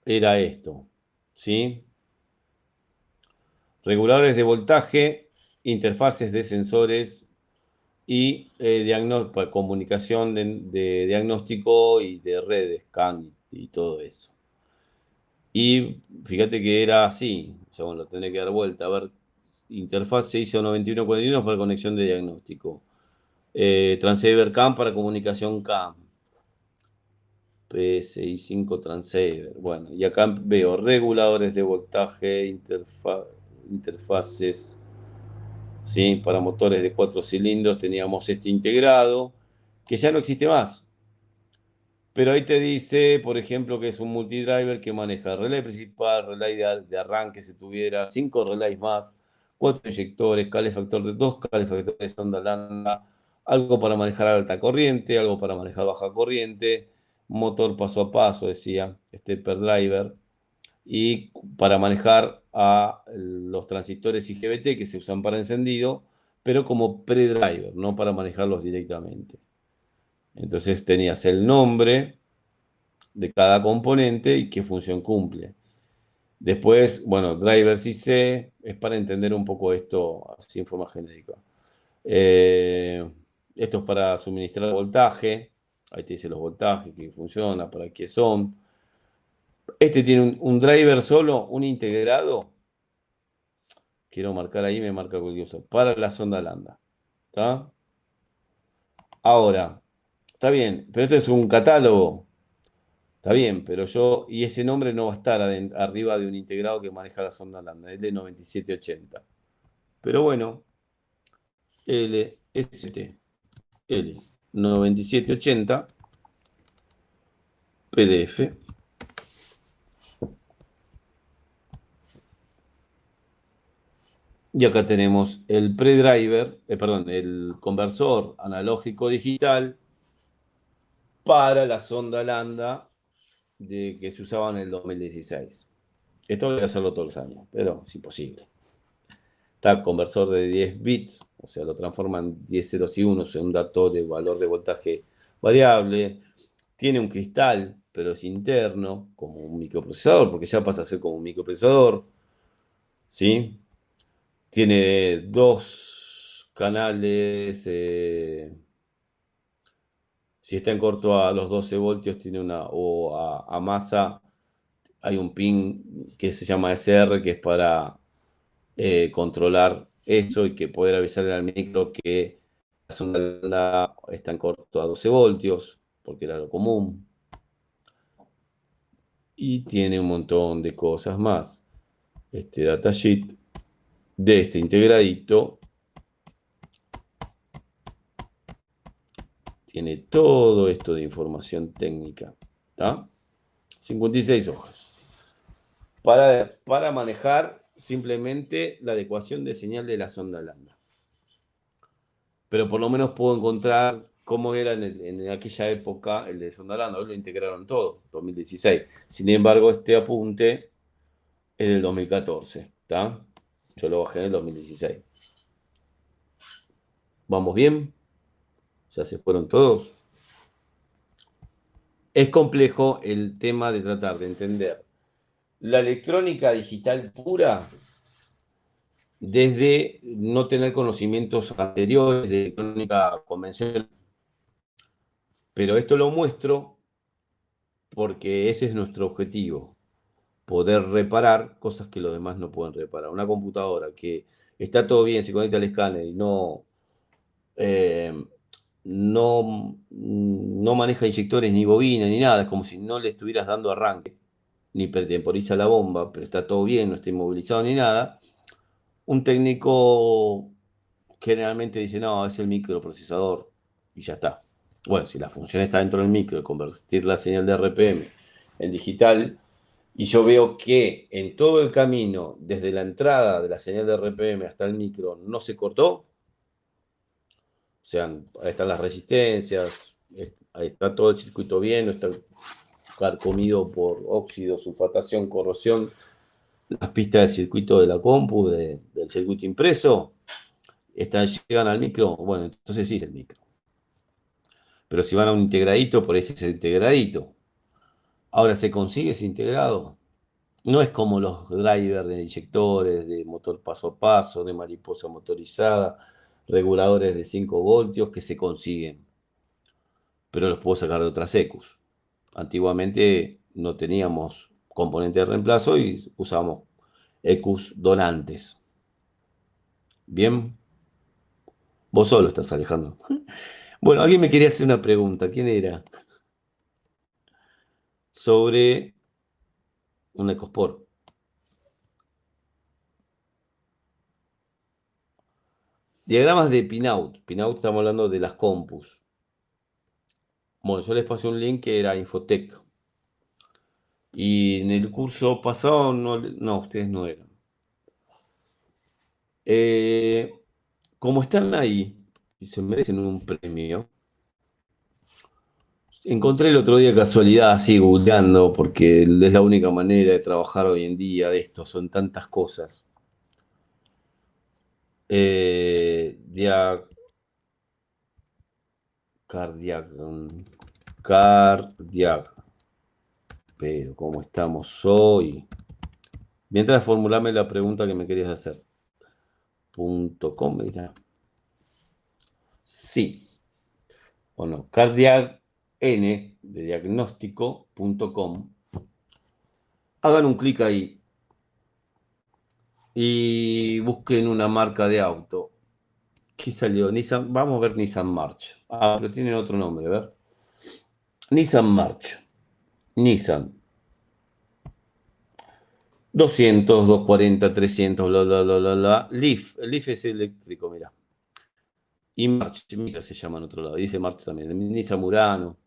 era esto, ¿sí? Reguladores de voltaje, interfaces de sensores y comunicación de diagnóstico y de redes, CAN y todo eso. Y fíjate que era así, o sea, bueno, lo tenés que dar vuelta, a ver, interfaz ISO 9141 para conexión de diagnóstico, transceiver CAN para comunicación CAN, PSI5 transceiver, bueno, y acá veo reguladores de voltaje, interfaces, ¿sí? Para motores de 4 cilindros teníamos este integrado, que ya no existe más. Pero ahí te dice, por ejemplo, que es un multidriver que maneja relay principal, relay de arranque si tuviera, 5 relays más, 4 inyectores, calefactor de 2 calefactores sonda lambda, algo para manejar alta corriente, algo para manejar baja corriente, motor paso a paso, decía, stepper driver, y para manejar a los transistores IGBT que se usan para encendido, pero como pre-driver, no para manejarlos directamente. Entonces tenías el nombre de cada componente y qué función cumple. Después, bueno, drivers IC es para entender un poco esto así en forma genérica. Eh, Esto es para suministrar voltaje. Ahí te dice los voltajes, qué funciona, para qué son. Este tiene un driver solo, un integrado. Quiero marcar ahí, me marca cualquier cosa. Para la sonda lambda. ¿Está? Ahora, está bien, pero esto es un catálogo. Está bien, pero y ese nombre no va a estar arriba de un integrado que maneja la sonda lambda, L9780. Pero bueno, LST, L9780, PDF. Y acá tenemos el predriver, perdón, el conversor analógico digital para la sonda lambda que se usaba en el 2016. Esto voy a hacerlo todos los años, pero es imposible. Está conversor de 10 bits, o sea, lo transforma en 10 ceros y unos en un dato de valor de voltaje variable. Tiene un cristal, pero es interno, como un microprocesador, porque ya pasa a ser como un microprocesador. ¿Sí? Tiene dos canales. Si está en corto a los 12 voltios, tiene o a masa, hay un pin que se llama SR, que es para controlar eso y que poder avisarle al micro que la sonda está en corto a 12 voltios, porque era lo común. Y tiene un montón de cosas más. Este datasheet de este integradito tiene todo esto de información técnica. ¿Está? 56 hojas. Para manejar simplemente la adecuación de señal de la sonda lambda. Pero por lo menos puedo encontrar cómo era en aquella época el de sonda lambda. Hoy lo integraron todo, 2016. Sin embargo, este apunte es del 2014, ¿está? Yo lo bajé en el 2016. ¿Vamos bien? ¿Ya se fueron todos? Es complejo el tema de tratar de entender la electrónica digital pura desde no tener conocimientos anteriores de electrónica convencional. Pero esto lo muestro porque ese es nuestro objetivo, poder reparar cosas que los demás no pueden reparar. Una computadora que está todo bien, se conecta al escáner y eh, no maneja inyectores ni bobina ni nada, es como si no le estuvieras dando arranque, ni pretemporiza la bomba, pero está todo bien, no está inmovilizado ni nada. Un técnico generalmente dice, no, es el microprocesador y ya está. Bueno, si la función está dentro del micro, de convertir la señal de RPM en digital, y yo veo que en todo el camino, desde la entrada de la señal de RPM hasta el micro, no se cortó, o sea, ahí están las resistencias, ahí está todo el circuito bien, no está carcomido por óxido, sulfatación, corrosión, las pistas de circuito de la compu, del circuito impreso, llegan al micro, bueno, entonces sí es el micro. Pero si van a un integradito, por ese es el integradito. Ahora, ¿se consigue ese integrado? No es como los drivers de inyectores, de motor paso a paso, de mariposa motorizada, reguladores de 5 voltios que se consiguen, pero los puedo sacar de otras ECUs. Antiguamente no teníamos componente de reemplazo y usábamos ECUs donantes. Bien, vos solo estás, Alejandro. Bueno, alguien me quería hacer una pregunta. ¿Quién era? Sobre un EcoSport. Diagramas de pinout. Pinout estamos hablando de las compus. Bueno, yo les pasé un link que era Infotec. Y en el curso pasado no, ustedes no eran. Como están ahí y se merecen un premio, encontré el otro día casualidad así googleando, porque es la única manera de trabajar hoy en día de esto, son tantas cosas. Eh, dia- cardiac, cardiac, pero ¿cómo estamos hoy? Mientras formulame la pregunta que me querías hacer. .com, mira. Sí, o no. Cardiac N de diagnóstico.com. Hagan un clic ahí y busquen una marca de auto. ¿Qué salió? Nissan, vamos a ver Nissan March. Ah, pero tiene otro nombre, a ver. Nissan March. Nissan. 200, 240, 300, bla, bla, bla, bla, bla. Leaf. El Leaf es eléctrico, mira. Y March, mira, se llama en otro lado. Dice March también. Nissan Murano.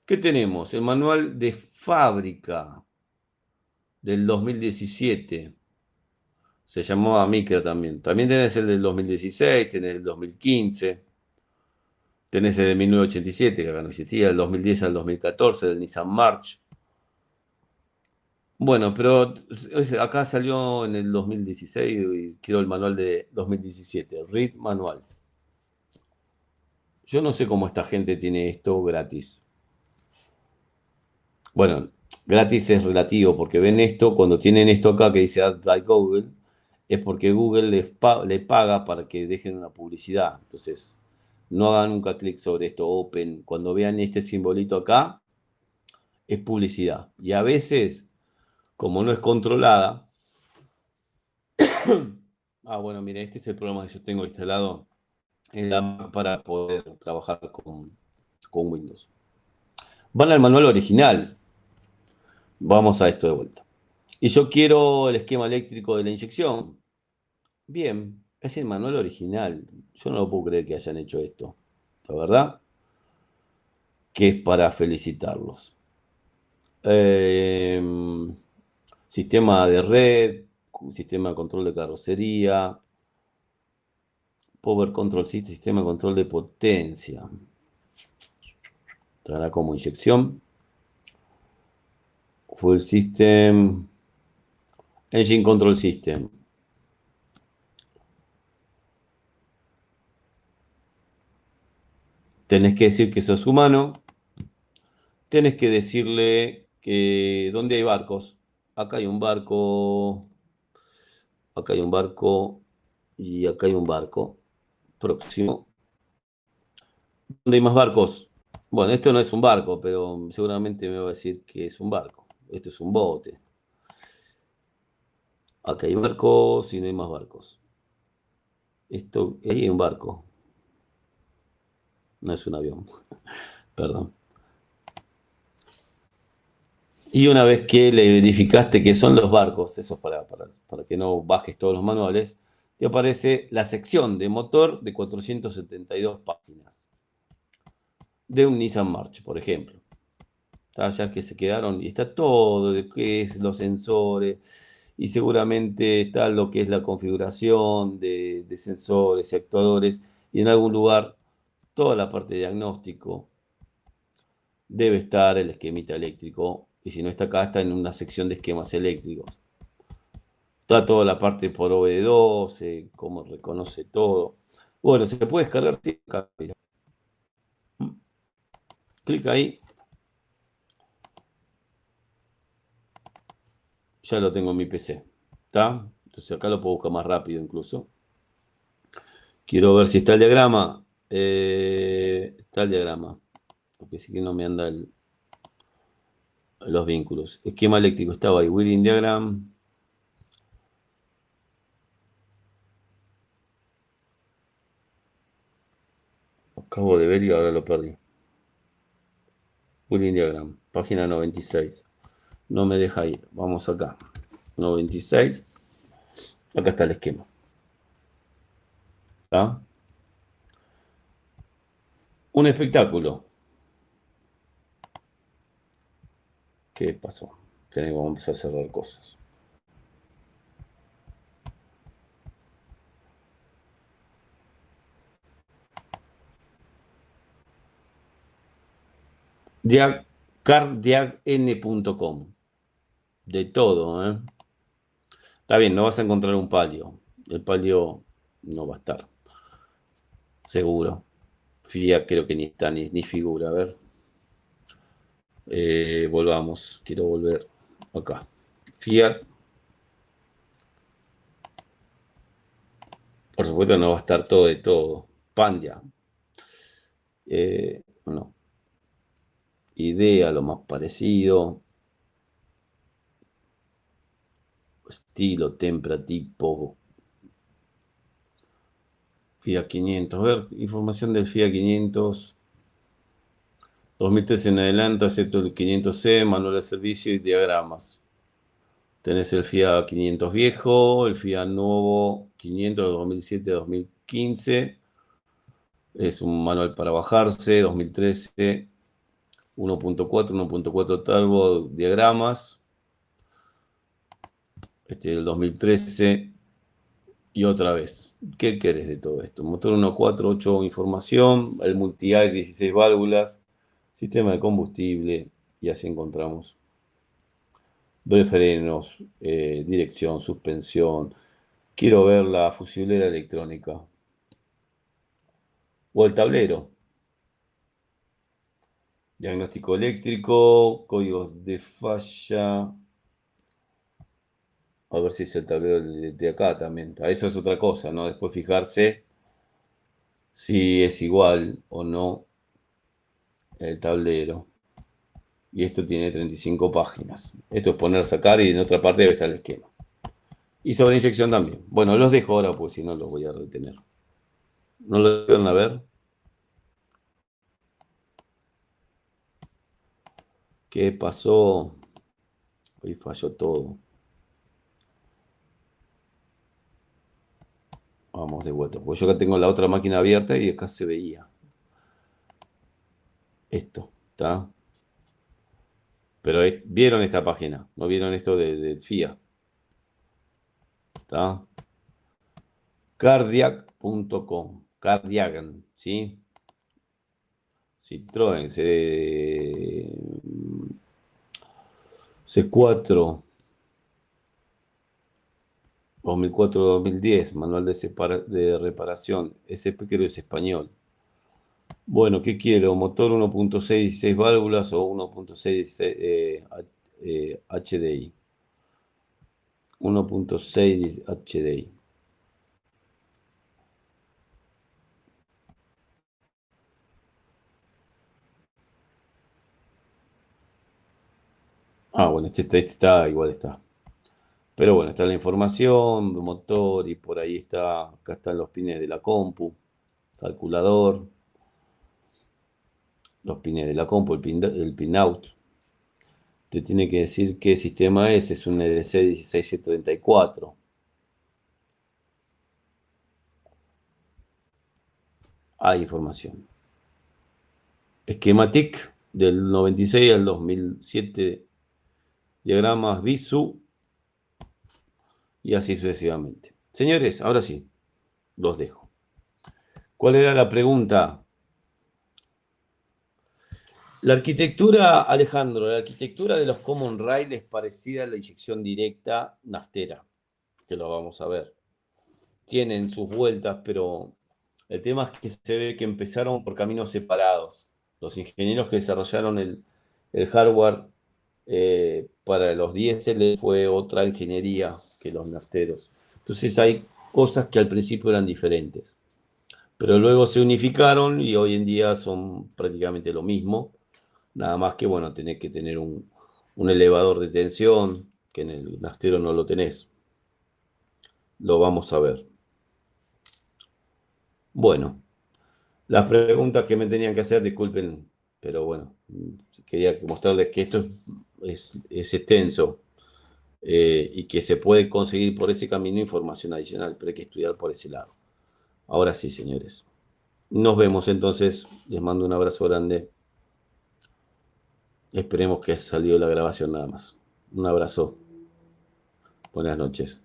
¿Qué tenemos? El manual de fábrica del 2017. Se llamó Micra también. También tenés el del 2016, tenés el 2015, tenés el de 1987, que acá no existía, el 2010 al 2014, del Nissan March. Bueno, pero acá salió en el 2016 y quiero el manual de 2017, Read Manual. Yo no sé cómo esta gente tiene esto gratis. Bueno, gratis es relativo, porque ven esto, cuando tienen esto acá que dice Ad by Google, es porque Google le paga para que dejen una publicidad. Entonces, no hagan nunca clic sobre esto, open. Cuando vean este simbolito acá, es publicidad. Y a veces, como no es controlada, bueno, mire, este es el programa que yo tengo instalado en la Mac para poder trabajar con Windows. Van al manual original. Vamos a esto de vuelta. Y yo quiero el esquema eléctrico de la inyección. Bien, es el manual original. Yo no lo puedo creer que hayan hecho esto. La verdad que es para felicitarlos. Eh, sistema de red, sistema de control de carrocería, Power Control System, sistema de control de potencia. Estará como inyección. Fuel System, Engine Control System. Tenés que decir que sos humano. Tenés que decirle que dónde hay barcos. Acá hay un barco. Acá hay un barco. Y acá hay un barco. Próximo. ¿Dónde hay más barcos? Bueno, esto no es un barco, pero seguramente me va a decir que es un barco. Esto es un bote. Acá hay barcos y no hay más barcos. Esto, ahí hay un barco. No es un avión. Perdón. Y una vez que le verificaste que son los barcos, eso es para que no bajes todos los manuales, te aparece la sección de motor de 472 páginas. De un Nissan March, por ejemplo. Ya que se quedaron, y está todo de qué es los sensores, y seguramente está lo que es la configuración de sensores y actuadores, y en algún lugar toda la parte de diagnóstico debe estar el esquemita eléctrico, y si no está acá, está en una sección de esquemas eléctricos. Está toda la parte por OB12, cómo reconoce todo. Bueno, se puede descargar. Sí, acá, mira. Clic ahí. Ya lo tengo en mi PC. ¿Está? Entonces acá lo puedo buscar más rápido incluso. Quiero ver si está el diagrama. Está el diagrama. Porque sí que no me anda los vínculos. Esquema eléctrico estaba ahí. Wheeling diagram. Acabo de ver y ahora lo perdí. Wheeling diagram. Página 96. No me deja ir. Vamos acá. 96. Acá está el esquema. ¿Está? Un espectáculo. ¿Qué pasó? Tenemos que empezar a cerrar cosas. Cardiacn.com. De todo, ¿eh? Está bien, no vas a encontrar un palio. El palio no va a estar. Seguro. Fiat creo que ni está, ni figura. A ver. Volvamos. Quiero volver acá. Fiat. Por supuesto no va a estar todo de todo. Pandia. No. Idea, lo más parecido. Estilo, tempra, tipo. Fiat 500. A ver, información del Fiat 500. 2013 en adelante, excepto el 500C, manual de servicio y diagramas. Tenés el Fiat 500 viejo, el Fiat nuevo 500 de 2007-2015. Es un manual para bajarse, 2013, 1.4, 1.4 turbo, diagramas. Este del 2013 y otra vez. ¿Qué querés de todo esto? Motor 1.4, 8 información, el multi-air 16 válvulas, sistema de combustible y así encontramos frenos, dirección, suspensión. Quiero ver la fusilera electrónica. O el tablero. Diagnóstico eléctrico, códigos de falla. A ver si es el tablero de acá también. Eso es otra cosa, ¿no? Después fijarse si es igual o no el tablero. Y esto tiene 35 páginas. Esto es poner, sacar y en otra parte debe estar el esquema. Y sobre inyección también. Bueno, los dejo ahora, pues si no los voy a retener. ¿No lo van a ver? ¿Qué pasó? Hoy falló todo. Vamos de vuelta. Pues yo acá tengo la otra máquina abierta y acá se veía. Esto, ¿está? Pero vieron esta página, no vieron esto de FIA. ¿Está? Cardiac.com. Cardiagan, ¿sí? Citroën C4 2004-2010, manual de reparación. SP creo es español. Bueno, ¿qué quiero? Motor 1.6, 16 válvulas o 1.6 HDI. 1.6 HDI. Ah, bueno, este está, igual está. Pero bueno, está la información, motor y por ahí está, acá están los pines de la compu, calculador, los pines de la compu, el pinout. Te tiene que decir qué sistema es un EDC 16734. Hay información. Schematic del 96 al 2007, diagramas BISU y así sucesivamente. Señores, ahora sí, los dejo. ¿Cuál era la pregunta? La arquitectura, Alejandro, la arquitectura de los Common Rail es parecida a la inyección directa naftera, que lo vamos a ver. Tienen sus vueltas, pero el tema es que se ve que empezaron por caminos separados. Los ingenieros que desarrollaron el hardware para los diésel fue otra ingeniería que los nafteros. Entonces hay cosas que al principio eran diferentes, pero luego se unificaron y hoy en día son prácticamente lo mismo. Nada más que, bueno, tenés que tener un elevador de tensión, que en el naftero no lo tenés. Lo vamos a ver. Bueno, las preguntas que me tenían que hacer, disculpen, pero bueno, quería mostrarles que esto es extenso y que se puede conseguir por ese camino información adicional, pero hay que estudiar por ese lado. Ahora sí, señores. Nos vemos entonces. Les mando un abrazo grande. Esperemos que haya salido la grabación nada más. Un abrazo. Buenas noches.